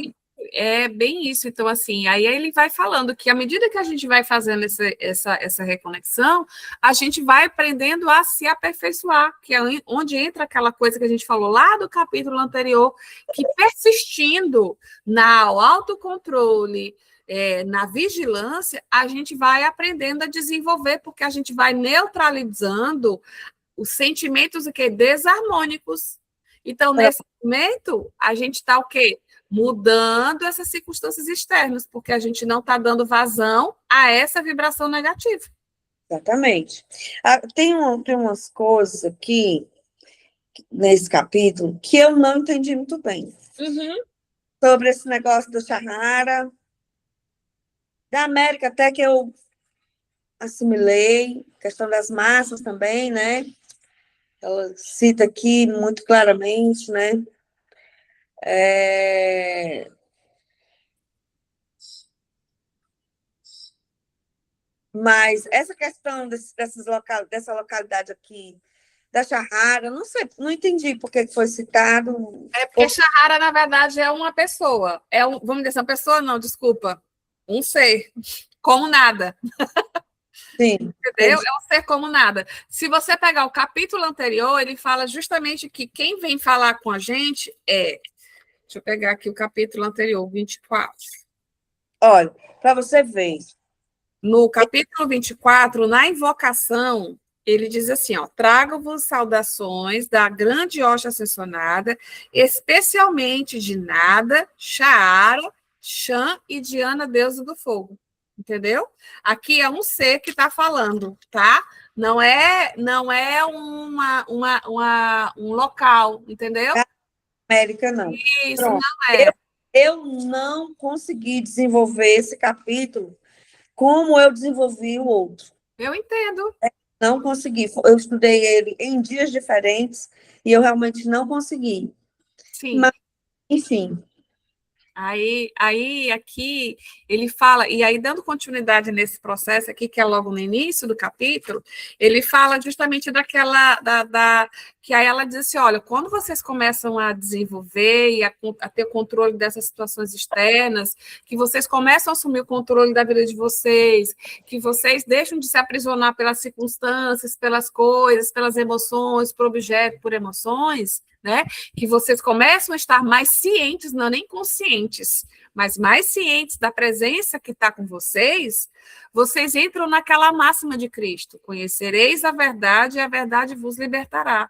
é bem isso. Então, assim, aí ele vai falando que à medida que a gente vai fazendo essa reconexão, a gente vai aprendendo a se aperfeiçoar, que é onde entra aquela coisa que a gente falou lá do capítulo anterior, que persistindo no autocontrole, na vigilância, a gente vai aprendendo a desenvolver, porque a gente vai neutralizando os sentimentos desarmônicos. Então, nesse momento, a gente está o quê? Mudando essas circunstâncias externas, porque a gente não está dando vazão a essa vibração negativa. Exatamente. Tem umas coisas aqui, nesse capítulo, que eu não entendi muito bem. Uhum. Sobre esse negócio do Shahara. Da América, até que eu assimilei, questão das massas também, né? Ela cita aqui muito claramente, né? É, mas essa questão dessa localidade aqui, da Charrara, não sei, não entendi por que foi citado. É porque Shahara, na verdade, é uma pessoa. Vamos dizer assim, uma pessoa não, desculpa. Um ser, como nada. Sim, Entendeu? É um ser como nada. Se você pegar o capítulo anterior, ele fala justamente que quem vem falar com a gente é. Deixa eu pegar aqui o capítulo anterior, 24. olha, para você ver. No capítulo 24, na invocação, ele diz assim, ó, trago-vos saudações da grande hoste ascensionada, especialmente de Nada, Shaara, Xã e Diana, deusa do fogo. Entendeu? Aqui é um ser que está falando, tá? Não é um local, entendeu? América, não. Isso, Pronto. não é. Eu não consegui desenvolver esse capítulo como eu desenvolvi o outro. Eu entendo. Não consegui. Eu estudei ele em dias diferentes e eu realmente não consegui. Sim. Mas, enfim. Aí aqui ele fala, e aí dando continuidade nesse processo aqui, que é logo no início do capítulo, ele fala justamente que aí ela diz assim, olha, quando vocês começam a desenvolver e a ter controle dessas situações externas, que vocês começam a assumir o controle da vida de vocês, que vocês deixam de se aprisionar pelas circunstâncias, pelas coisas, pelas emoções, por objeto, por emoções, né? Que vocês começam a estar mais cientes, não nem conscientes, mas mais cientes da presença que está com vocês, vocês entram naquela máxima de Cristo: conhecereis a verdade e a verdade vos libertará.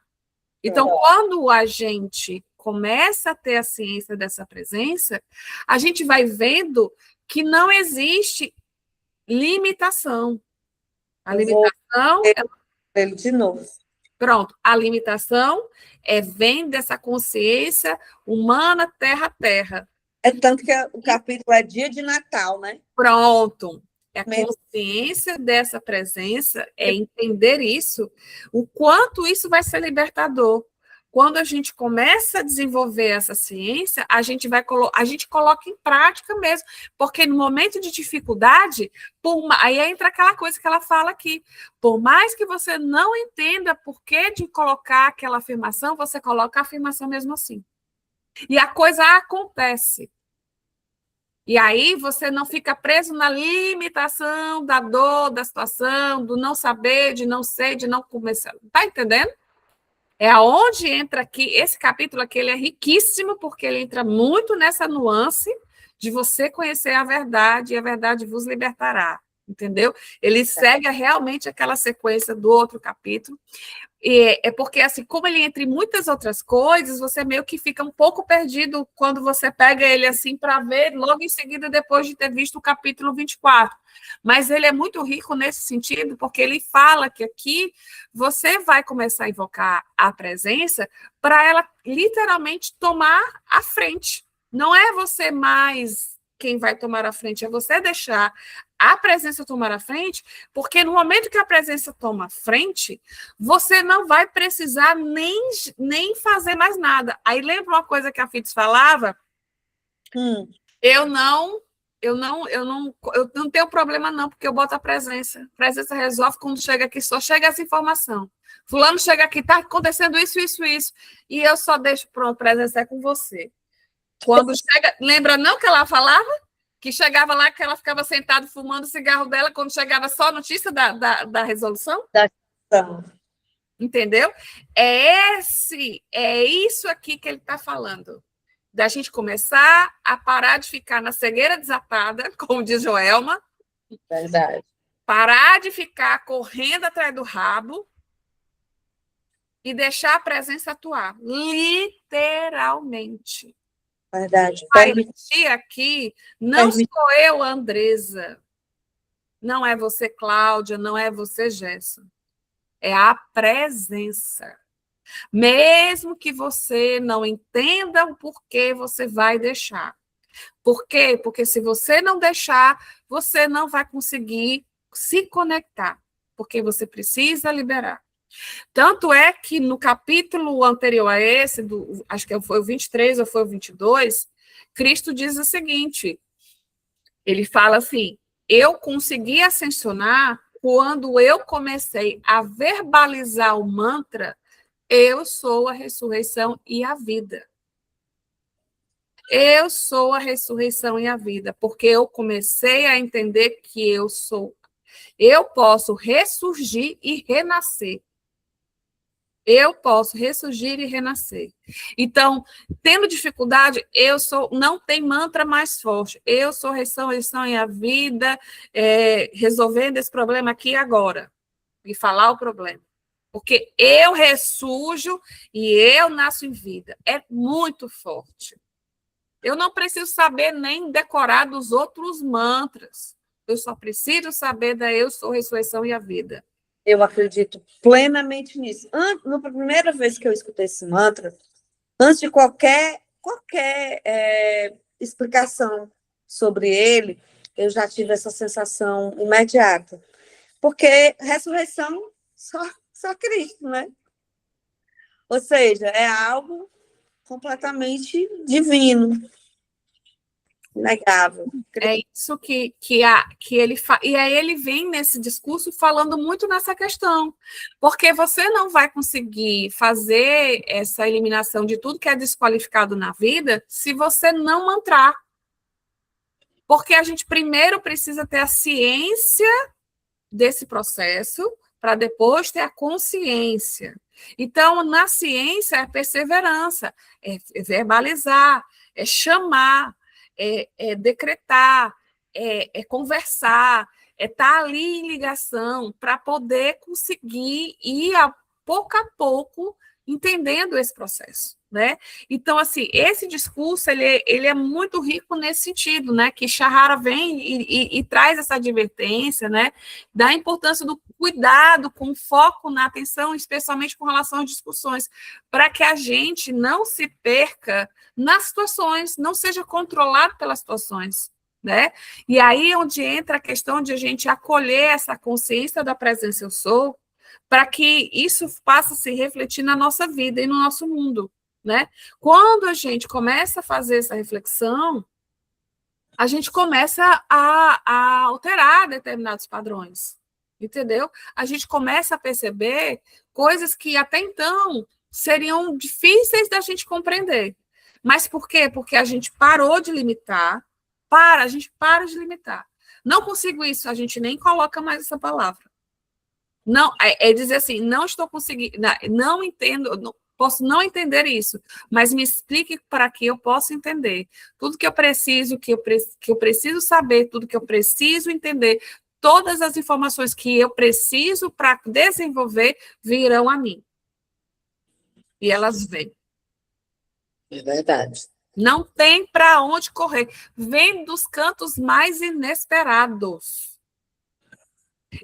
Então, quando a gente começa a ter a ciência dessa presença, a gente vai vendo que não existe limitação. A limitação Ler ele de novo. Pronto, a limitação vem dessa consciência humana terra-terra. É tanto que o capítulo é dia de Natal, né? Pronto. É a Mesmo. consciência dessa presença, é entender isso, o quanto isso vai ser libertador. Quando a gente começa a desenvolver essa ciência, a gente coloca em prática mesmo, porque no momento de dificuldade, aí entra aquela coisa que ela fala aqui, por mais que você não entenda por que de colocar aquela afirmação, você coloca a afirmação mesmo assim. E a coisa acontece. E aí você não fica preso na limitação da dor, da situação, do não saber, de não ser, de não começar. Tá entendendo? É aonde entra aqui, esse capítulo aqui, ele é riquíssimo, porque ele entra muito nessa nuance de você conhecer a verdade, e a verdade vos libertará, entendeu? Ele segue realmente aquela sequência do outro capítulo, e é porque, assim, como ele entre muitas outras coisas, você meio que fica um pouco perdido quando você pega ele assim para ver logo em seguida, depois de ter visto o capítulo 24. Mas ele é muito rico nesse sentido, porque ele fala que aqui você vai começar a invocar a presença para ela literalmente tomar a frente. Não é você mais quem vai tomar a frente, é você deixar a presença tomar a frente, porque no momento que a presença toma a frente, você não vai precisar nem fazer mais nada. Aí lembra uma coisa que a Fitz falava? Eu não tenho problema não, porque eu boto a presença. A presença resolve quando chega aqui, só chega essa informação. Fulano chega aqui, está acontecendo isso, isso, isso. E eu só deixo, pronto, a presença é com você. Quando chega, lembra não que ela falava? Que chegava lá, que ela ficava sentada fumando o cigarro dela, quando chegava só a notícia da resolução? Entendeu? É isso aqui que ele está falando. Da gente começar a parar de ficar na cegueira desatada, como diz Joelma. Verdade. Parar de ficar correndo atrás do rabo e deixar a presença atuar. Literalmente. Verdade. Partir aqui não sou eu, Andresa. Não é você, Cláudia, não é você, Gerson. É a presença. Mesmo que você não entenda o porquê, você vai deixar. Por quê? Porque se você não deixar, você não vai conseguir se conectar, porque você precisa liberar. Tanto é que no capítulo anterior a esse, acho que foi o 23 ou foi o 22, Cristo diz o seguinte, ele fala assim, eu consegui ascensionar quando eu comecei a verbalizar o mantra, eu sou a ressurreição e a vida. Eu sou a ressurreição e a vida, porque eu comecei a entender que eu posso ressurgir e renascer. Eu posso ressurgir e renascer. Então, tendo dificuldade, não tem mantra mais forte. Eu sou a ressurreição e a vida, resolvendo esse problema aqui e agora. E falar o problema. Porque eu ressurjo e eu nasço em vida. É muito forte. Eu não preciso saber nem decorar dos outros mantras. Eu só preciso saber da eu sou a ressurreição e a vida. Eu acredito plenamente nisso. Na primeira vez que eu escutei esse mantra, antes de qualquer explicação sobre ele, eu já tive essa sensação imediata. Porque ressurreição só Cristo, né? Ou seja, é algo completamente divino, inegável. É isso que ele faz. E aí ele vem nesse discurso falando muito nessa questão. Porque você não vai conseguir fazer essa eliminação de tudo que é desqualificado na vida se você não mantrar. Porque a gente primeiro precisa ter a ciência desse processo para depois ter a consciência. Então, na ciência, é perseverança, é verbalizar, é chamar, é decretar, é conversar, é estar ali em ligação para poder conseguir ir pouco a pouco entendendo esse processo, né? Então, assim, esse discurso, ele é muito rico nesse sentido, né? Que Shahara vem e traz essa advertência, né? Da importância do cuidado, com foco na atenção, especialmente com relação às discussões, para que a gente não se perca nas situações, não seja controlado pelas situações, né? E aí é onde entra a questão de a gente acolher essa consciência da presença eu sou, para que isso passe a se refletir na nossa vida e no nosso mundo, né? Quando a gente começa a fazer essa reflexão, a gente começa a alterar determinados padrões, entendeu? A gente começa a perceber coisas que até então seriam difíceis da gente compreender. Mas por quê? Porque a gente parou de limitar, a gente para de limitar. Não consigo isso, a gente nem coloca mais essa palavra. Não, é dizer assim, não estou conseguindo, não entendo, posso não entender isso, mas me explique para que eu possa entender. Tudo que eu preciso, que eu preciso saber, tudo que eu preciso entender, todas as informações que eu preciso para desenvolver virão a mim. E elas vêm. É verdade. Não tem para onde correr. Vem dos cantos mais inesperados.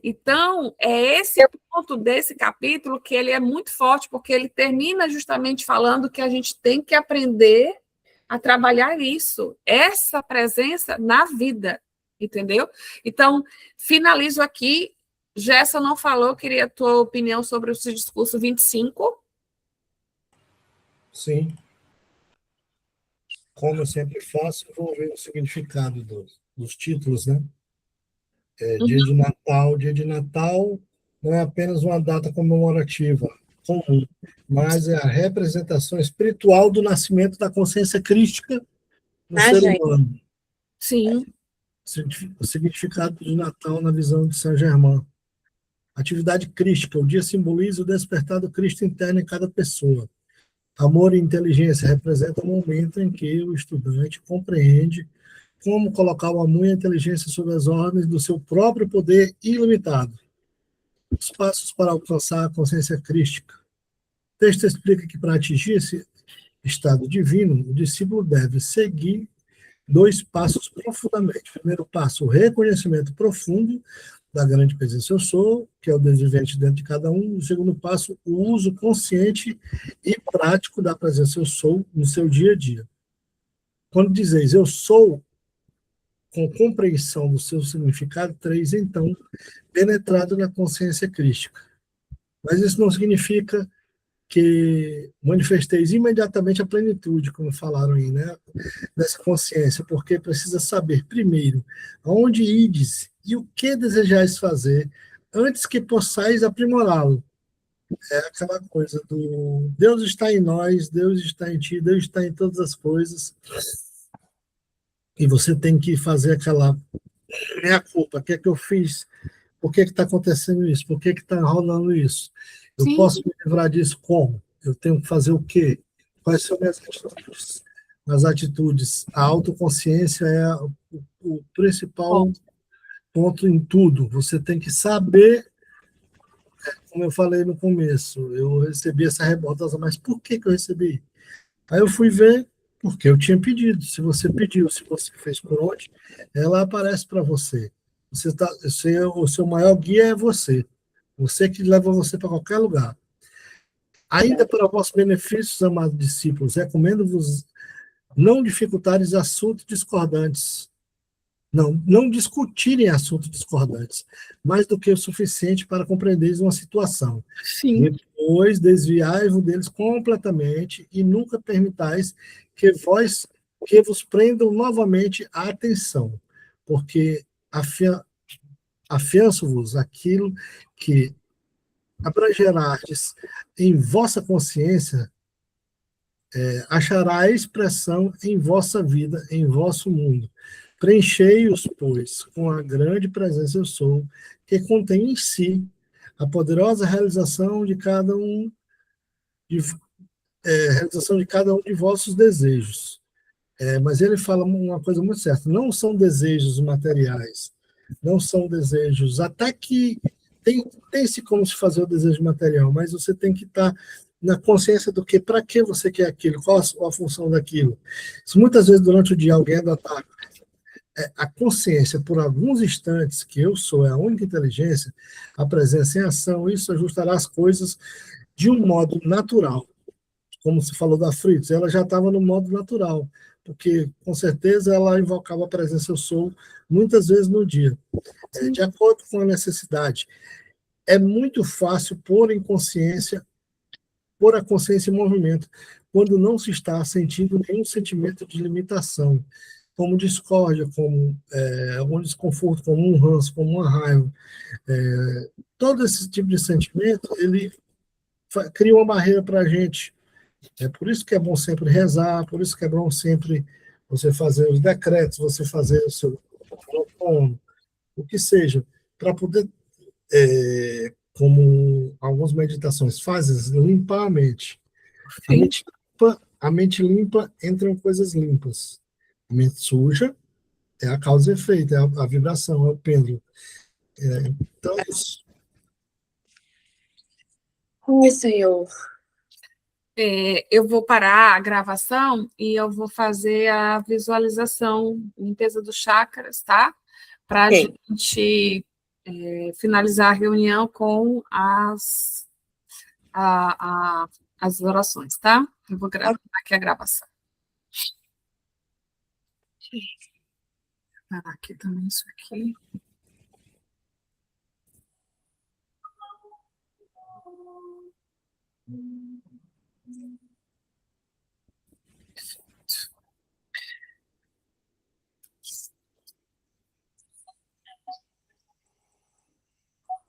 Então, é esse ponto desse capítulo que ele é muito forte, porque ele termina justamente falando que a gente tem que aprender a trabalhar isso, essa presença na vida, entendeu? Então, finalizo aqui. Gerson não falou, queria a tua opinião sobre o seu discurso 25. Sim. Como eu sempre faço, eu vou ver o significado dos títulos, né? Dia de Natal. Dia de Natal não é apenas uma data comemorativa comum, mas é a representação espiritual do nascimento da consciência crística no ser humano. Sim. O significado de Natal na visão de Saint-Germain. Atividade crística. O dia simboliza o despertar do Cristo interno em cada pessoa. Amor e inteligência representam o momento em que o estudante compreende como colocar o amor e a inteligência sob as ordens do seu próprio poder ilimitado. Os passos para alcançar a consciência crística. O texto explica que para atingir esse estado divino, o discípulo deve seguir 2 passos profundamente. Primeiro passo, o reconhecimento profundo da grande presença eu sou, que é o Deus vivente dentro de cada um. O segundo passo, o uso consciente e prático da presença eu sou no seu dia a dia. Quando dizeis eu sou, com compreensão do seu significado, 3, então, penetrado na consciência crística. Mas isso não significa que manifesteis imediatamente a plenitude, como falaram aí, né? Dessa consciência, porque precisa saber, primeiro, aonde ides e o que desejais fazer, antes que possais aprimorá-lo. É aquela coisa do Deus está em nós, Deus está em ti, Deus está em todas as coisas, e você tem que fazer aquela meia culpa, o que é que eu fiz? Por que está acontecendo isso? Por que está rolando isso? Eu Sim, posso me livrar disso como? Eu tenho que fazer o quê? Quais são minhas atitudes? As atitudes, a autoconsciência é o principal bom, ponto em tudo. Você tem que saber, como eu falei no começo, eu recebi essa revolta, mas por que que eu recebi? Aí eu fui ver porque eu tinha pedido. Se você pediu, se você fez por onde, ela aparece para você. O seu maior guia é você. Você que leva você para qualquer lugar. Ainda para vossos benefícios, amados discípulos, recomendo-vos não dificultares assuntos discordantes. Não discutirem assuntos discordantes, mais do que o suficiente para compreenderes uma situação. sim, Depois, desviai-vos deles completamente e nunca permitais que vos prendam novamente a atenção, porque afianço-vos aquilo que abrangerades em vossa consciência, achará expressão em vossa vida, em vosso mundo. Preenchei-os, pois, com a grande presença eu sou, que contém em si a poderosa de, realização de cada um de vossos desejos. Mas ele fala uma coisa muito certa: não são desejos materiais, não são desejos, até que tem-se como se fazer o desejo material, mas você tem que estar na consciência do que, para que você quer aquilo, qual a função daquilo. Se muitas vezes durante o dia alguém adotar a consciência por alguns instantes que eu sou é a única inteligência, a presença em ação, isso ajustará as coisas de um modo natural. Como se falou da Fritz, ela já estava no modo natural, porque com certeza ela invocava a presença eu sou muitas vezes no dia, sim, de acordo com a necessidade. É muito fácil pôr a consciência em movimento, quando não se está sentindo nenhum sentimento de limitação, como discórdia, como algum desconforto, como um ranço, como uma raiva. Todo esse tipo de sentimento, ele cria uma barreira para a gente. É por isso que é bom sempre rezar, por isso que é bom sempre você fazer os decretos, você fazer o seu o que seja, para poder, como algumas meditações fazem, limpar a mente. A sim. mente a mente limpa entram coisas limpas. A mente suja é a causa e efeito, é a vibração, é o pêndulo. Então, é isso. Ai, Senhor. Eu vou parar a gravação e eu vou fazer a visualização, limpeza dos chakras, tá? Para a Ok. gente finalizar a reunião com a, a- as orações, tá? Eu vou gravar aqui a gravação. Parar aqui também isso aqui.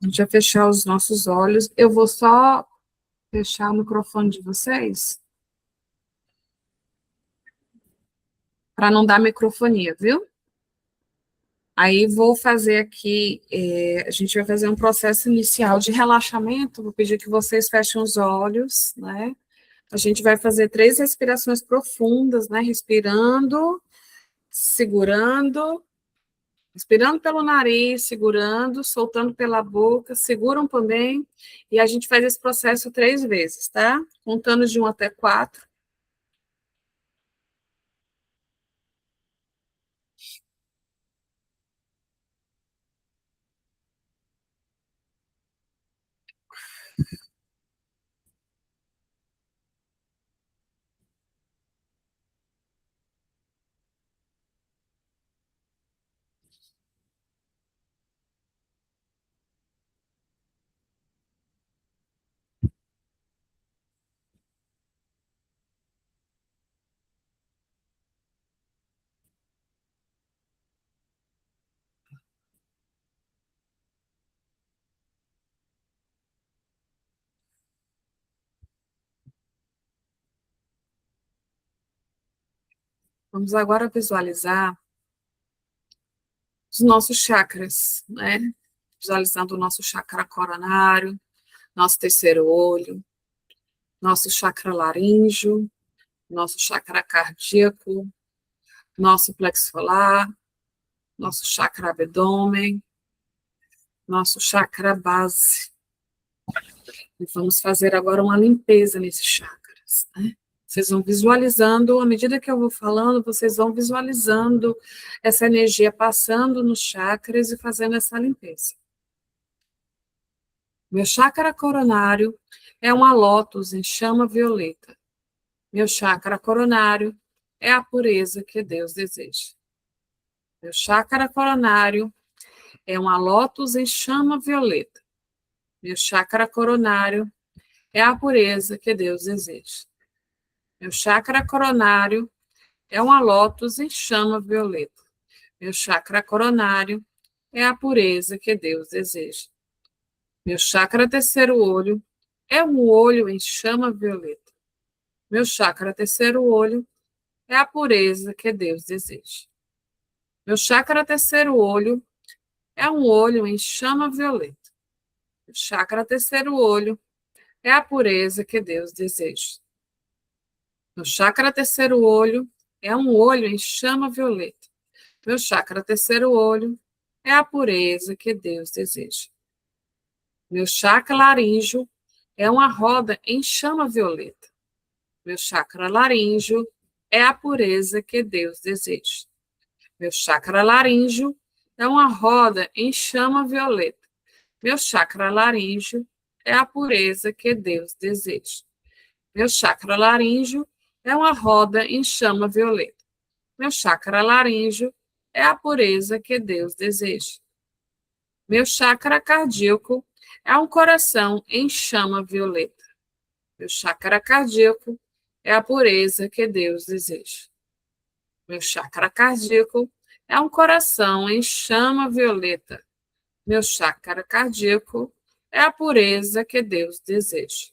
A gente vai fechar os nossos olhos. Eu vou só fechar o microfone de vocês para não dar microfonia, viu? Aí vou fazer aqui, a gente vai fazer um processo inicial de relaxamento, vou pedir que vocês fechem os olhos, né? A gente vai fazer 3 respirações profundas, né? Respirando, segurando, respirando pelo nariz, segurando, soltando pela boca, seguram também, e a gente faz esse processo 3 vezes, tá? Contando de 1 até 4. Vamos agora visualizar os nossos chakras, né? Visualizando o nosso chakra coronário, nosso terceiro olho, nosso chakra laríngeo, nosso chakra cardíaco, nosso plexo solar, nosso chakra abdômen, nosso chakra base. E vamos fazer agora uma limpeza nesses chakras, né? Vocês vão visualizando, à medida que eu vou falando, vocês vão visualizando essa energia passando nos chakras e fazendo essa limpeza. Meu chakra coronário é uma lótus em chama violeta. Meu chakra coronário é a pureza que Deus deseja. Meu chakra coronário é uma lótus em chama violeta. Meu chakra coronário é a pureza que Deus deseja. Meu chakra coronário é uma lótus em chama violeta. Meu chakra coronário é a pureza que Deus deseja. Meu chakra terceiro olho é um olho em chama violeta. Meu chakra terceiro olho é a pureza que Deus deseja. Meu chakra terceiro olho é um olho em chama violeta. Meu chakra terceiro olho é a pureza que Deus deseja. Meu chakra terceiro olho é um olho em chama violeta. Meu chakra terceiro olho é a pureza que Deus deseja. Meu chakra laríngeo é uma roda em chama violeta. Meu chakra laríngeo é a pureza que Deus deseja. Meu chakra laríngeo é uma roda em chama violeta. Meu chakra laríngeo é a pureza que Deus deseja. Meu chakra laríngeo é uma roda em chama violeta. Meu chakra laríngeo é a pureza que Deus deseja. Meu chakra cardíaco é um coração em chama violeta. Meu chakra cardíaco é a pureza que Deus deseja. Meu chakra cardíaco é um coração em chama violeta. Meu chakra cardíaco é a pureza que Deus deseja.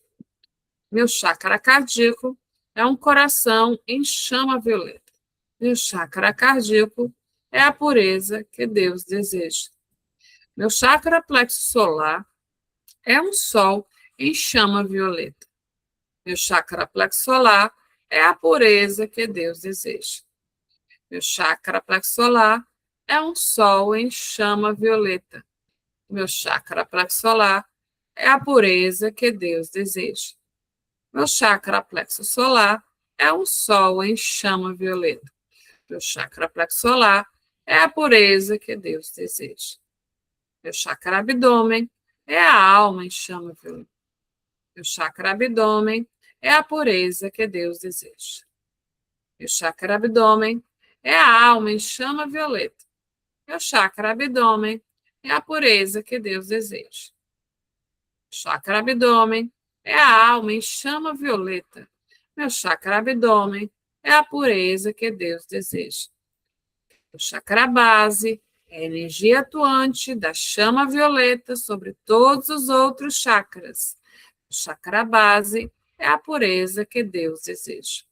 Meu chakra cardíaco é um coração em chama violeta. Meu chakra cardíaco é a pureza que Deus deseja. Meu chakra plexo solar é um sol em chama violeta. Meu chakra plexo solar é a pureza que Deus deseja. Meu chakra plexo solar é um sol em chama violeta. Meu chakra plexo solar é a pureza que Deus deseja. Meu chakra plexo solar é um sol em chama violeta. Meu chakra plexo solar é a pureza que Deus deseja. Meu chakra abdômen é a alma em chama violeta. Meu chakra abdômen é a pureza que Deus deseja. Meu chakra abdômen é a alma em chama violeta. Meu chakra abdômen é a pureza que Deus deseja. Meu chakra abdômen é a alma em chama violeta. Meu chakra abdômen é a pureza que Deus deseja. O chakra base é a energia atuante da chama violeta sobre todos os outros chakras. O chakra base é a pureza que Deus deseja.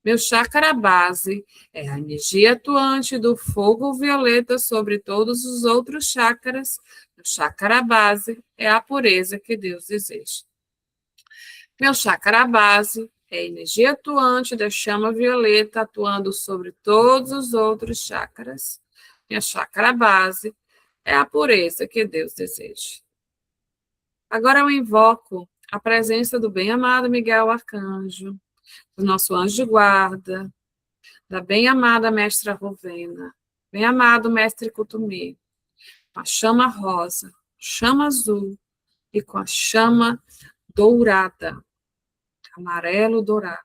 Meu chakra base é a energia atuante do fogo violeta sobre todos os outros chakras. O chakra base é a pureza que Deus deseja. Meu chakra base é a energia atuante da chama violeta atuando sobre todos os outros chakras. Minha chakra base é a pureza que Deus deseja. Agora eu invoco a presença do bem-amado Miguel Arcanjo, do nosso anjo de guarda, da bem-amada Mestra Rovena, bem-amado Mestre Kuthumi, com a chama rosa, chama azul e com a chama dourada, amarelo dourada,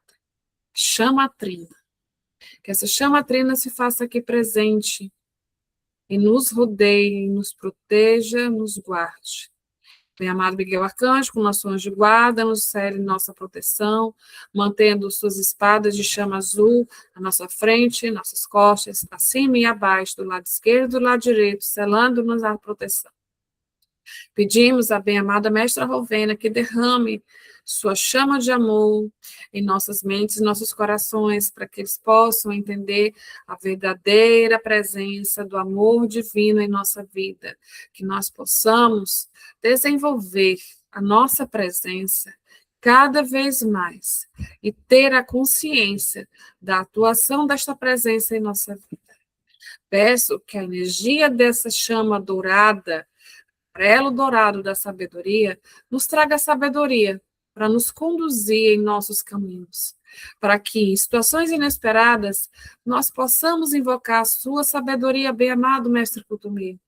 chama trina. Que essa chama trina se faça aqui presente e nos rodeie, nos proteja, nos guarde. Bem-amado Miguel Arcanjo, com nosso anjo de guarda, nos cele nossa proteção, mantendo suas espadas de chama azul à nossa frente, nossas costas, acima e abaixo, do lado esquerdo e do lado direito, selando-nos a proteção. Pedimos à bem-amada Mestra Rovena que derrame sua chama de amor em nossas mentes e nossos corações, para que eles possam entender a verdadeira presença do amor divino em nossa vida, que nós possamos desenvolver a nossa presença cada vez mais e ter a consciência da atuação desta presença em nossa vida. Peço que a energia dessa chama dourada, prelo dourado da sabedoria, nos traga sabedoria para nos conduzir em nossos caminhos, para que em situações inesperadas nós possamos invocar a sua sabedoria, bem-amado Mestre Kuthumi,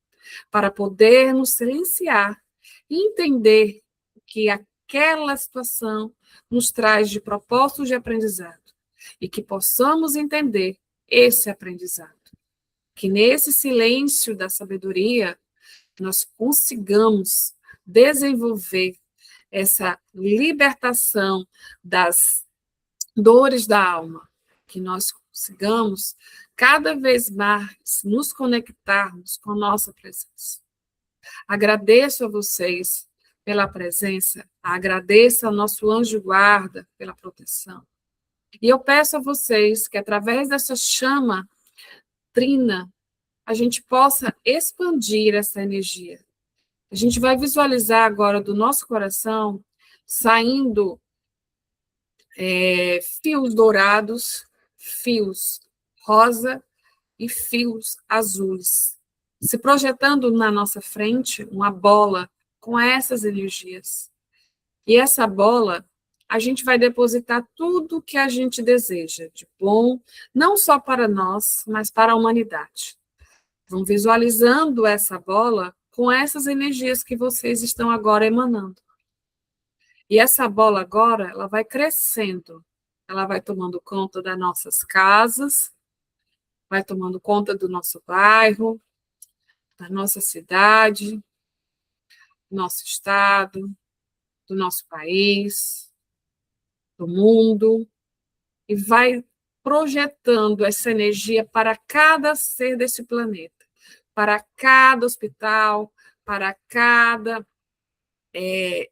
para poder nos silenciar e entender que aquela situação nos traz de propósitos de aprendizado e que possamos entender esse aprendizado. Que nesse silêncio da sabedoria nós consigamos desenvolver essa libertação das dores da alma, que nós consigamos cada vez mais nos conectarmos com a nossa presença. Agradeço a vocês pela presença, agradeço ao nosso anjo guarda pela proteção. E eu peço a vocês que, através dessa chama trina, a gente possa expandir essa energia. A gente vai visualizar agora do nosso coração saindo fios dourados, fios rosa e fios azuis, se projetando na nossa frente uma bola com essas energias. E essa bola, a gente vai depositar tudo o que a gente deseja de bom, não só para nós, mas para a humanidade. Vão visualizando essa bola com essas energias que vocês estão agora emanando. E essa bola agora, ela vai crescendo, ela vai tomando conta das nossas casas, vai tomando conta do nosso bairro, da nossa cidade, do nosso estado, do nosso país, do mundo, e vai projetando essa energia para cada ser desse planeta, para cada hospital, para cada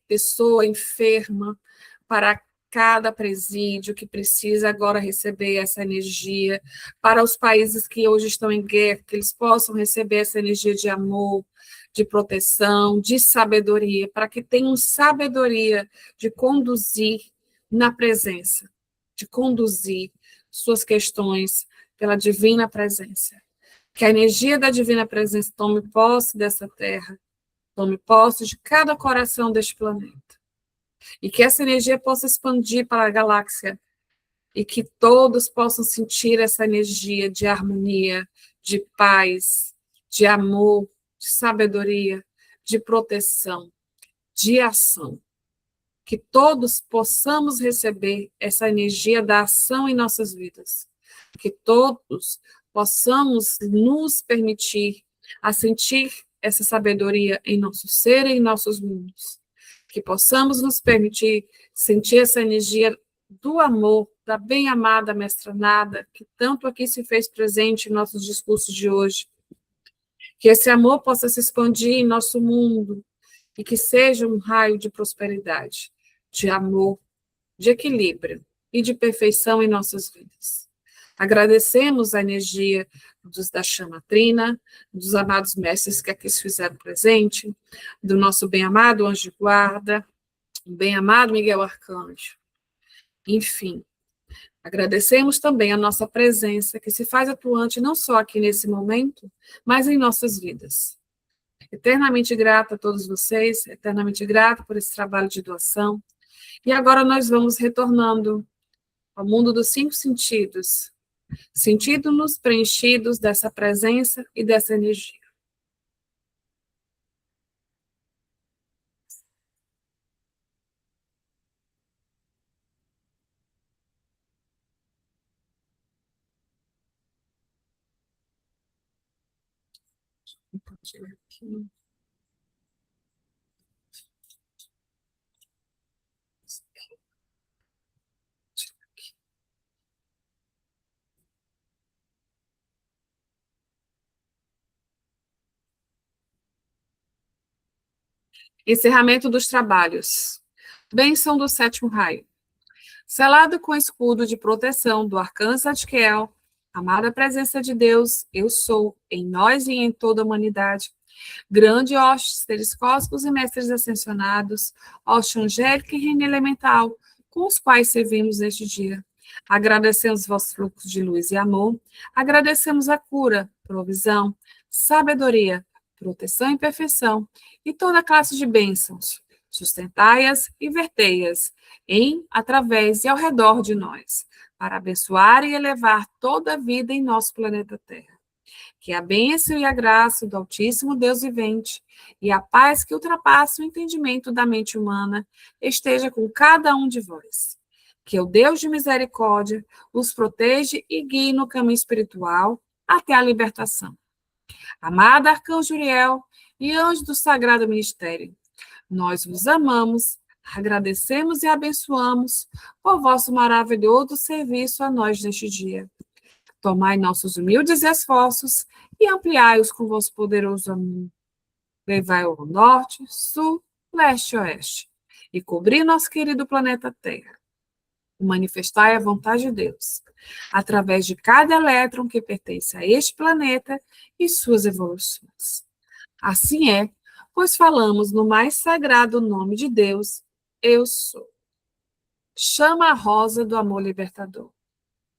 pessoa enferma, para cada presídio que precisa agora receber essa energia, para os países que hoje estão em guerra, que eles possam receber essa energia de amor, de proteção, de sabedoria, para que tenham sabedoria de conduzir na presença, de conduzir suas questões pela divina presença. Que a energia da divina presença tome posse dessa terra, tome posse de cada coração deste planeta. E que essa energia possa expandir para a galáxia. E que todos possam sentir essa energia de harmonia, de paz, de amor, de sabedoria, de proteção, de ação. Que todos possamos receber essa energia da ação em nossas vidas. Que todos possamos nos permitir a sentir essa sabedoria em nosso ser e em nossos mundos. Que possamos nos permitir sentir essa energia do amor, da bem-amada Mestra Nada, que tanto aqui se fez presente em nossos discursos de hoje. Que esse amor possa se expandir em nosso mundo e que seja um raio de prosperidade, de amor, de equilíbrio e de perfeição em nossas vidas. Agradecemos a energia da chama trina, dos amados mestres que aqui se fizeram presente, do nosso bem-amado anjo guarda, o bem-amado Miguel Arcanjo. Enfim, agradecemos também a nossa presença, que se faz atuante não só aqui nesse momento, mas em nossas vidas. Eternamente grata a todos vocês, eternamente grata por esse trabalho de doação. E agora nós vamos retornando ao mundo dos 5 sentidos, sentindo-nos preenchidos dessa presença e dessa energia. Aqui. Encerramento dos trabalhos. Bênção do 7º raio. Selado com escudo de proteção do arcanjo Zadkiel, amada presença de Deus, eu sou, em nós e em toda a humanidade. Grande hostes, seres cósmicos e mestres ascensionados, hoste angélica e reino elemental, com os quais servimos neste dia. Agradecemos vossos fluxos de luz e amor, agradecemos a cura, provisão, sabedoria, proteção e perfeição, e toda classe de bênçãos. Sustentai-as e vertei-as em, através e ao redor de nós, para abençoar e elevar toda a vida em nosso planeta Terra. Que a bênção e a graça do Altíssimo Deus vivente e a paz que ultrapassa o entendimento da mente humana esteja com cada um de vós. Que o Deus de misericórdia os proteja e guie no caminho espiritual até a libertação. Amado Arcanjo Uriel e anjo do Sagrado Ministério, nós vos amamos, agradecemos e abençoamos por vosso maravilhoso serviço a nós neste dia. Tomai nossos humildes esforços e ampliai-os com vosso poderoso amor. Levai ao norte, sul, leste e oeste, e cobri nosso querido planeta Terra. Manifestai a vontade de Deus, através de cada elétron que pertence a este planeta e suas evoluções. Assim é, pois falamos no mais sagrado nome de Deus, eu sou. Chama a rosa do amor libertador.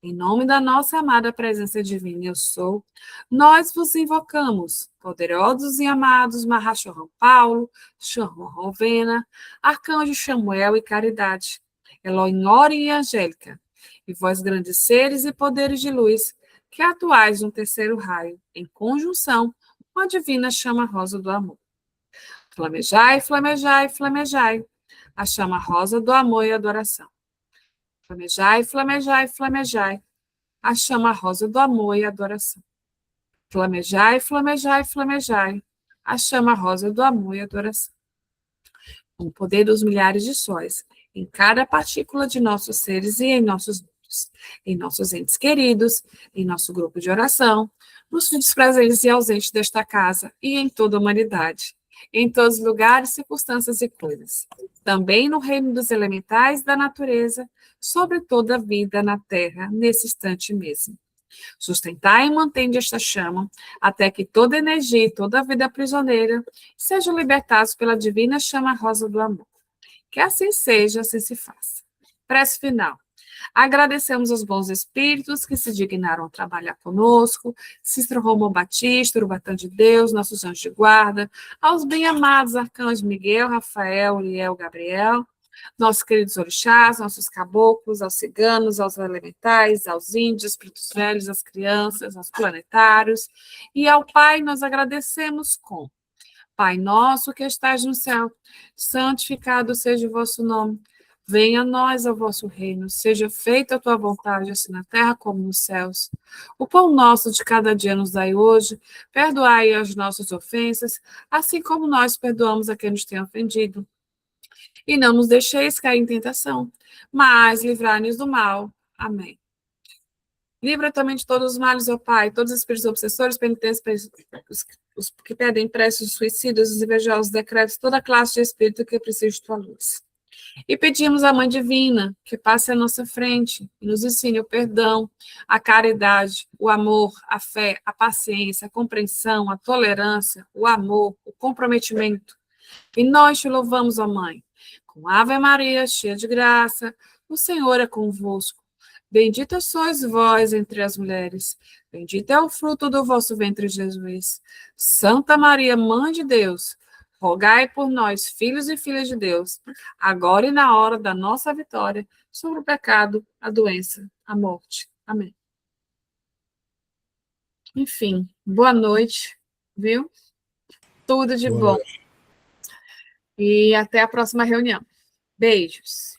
Em nome da nossa amada presença divina, eu sou, nós vos invocamos, poderosos e amados Mahashohan Paulo, Shambhu Rovena, Arcanjo Samuel e Caridade, Elohim Ori e Angélica, e vós grandes seres e poderes de luz, que atuais no 3º raio, em conjunção com a divina chama rosa do amor. Flamejai, flamejai, flamejai, a chama rosa do amor e adoração. Flamejai, flamejai, flamejai, a chama rosa do amor e adoração. Flamejai, flamejai, flamejai, a chama rosa do amor e adoração. Com o poder dos milhares de sóis, em cada partícula de nossos seres e em nossos entes queridos, em nosso grupo de oração, nos filhos presentes e ausentes desta casa e em toda a humanidade, em todos os lugares, circunstâncias e coisas. Também no reino dos elementais da natureza, sobre toda a vida na terra, nesse instante mesmo. Sustentai e mantende esta chama, até que toda energia e toda a vida prisioneira sejam libertados pela divina chama rosa do amor. Que assim seja, assim se faça. Prece final. Agradecemos aos bons espíritos que se dignaram a trabalhar conosco, Cícero Romão Batista, Urubatã de Deus, nossos anjos de guarda, aos bem-amados arcanjos Miguel, Rafael, Uriel, Gabriel, nossos queridos orixás, nossos caboclos, aos ciganos, aos elementais, aos índios, espíritos velhos, às crianças, aos planetários, e ao Pai nós agradecemos com: Pai nosso que estás no céu, santificado seja o vosso nome. Venha a nós o vosso reino, seja feita a tua vontade, assim na terra como nos céus. O pão nosso de cada dia nos dai hoje, perdoai as nossas ofensas, assim como nós perdoamos a quem nos tem ofendido. E não nos deixeis cair em tentação, mas livrai-nos do mal. Amém. Livra também de todos os males, ó Pai, todos os espíritos obsessores, penitentes, os que pedem preces, suicidas, os invejosos, decretos, toda a classe de espírito que precisa de tua luz. E pedimos à Mãe Divina que passe à nossa frente e nos ensine o perdão, a caridade, o amor, a fé, a paciência, a compreensão, a tolerância, o amor, o comprometimento. E nós te louvamos, ó Mãe, com Ave Maria, cheia de graça, o Senhor é convosco. Bendita sois vós entre as mulheres, bendito é o fruto do vosso ventre, Jesus. Santa Maria, Mãe de Deus, rogai por nós, filhos e filhas de Deus, agora e na hora da nossa vitória, sobre o pecado, a doença, a morte. Amém. Enfim, boa noite, viu? Tudo de bom. E até a próxima reunião. Beijos.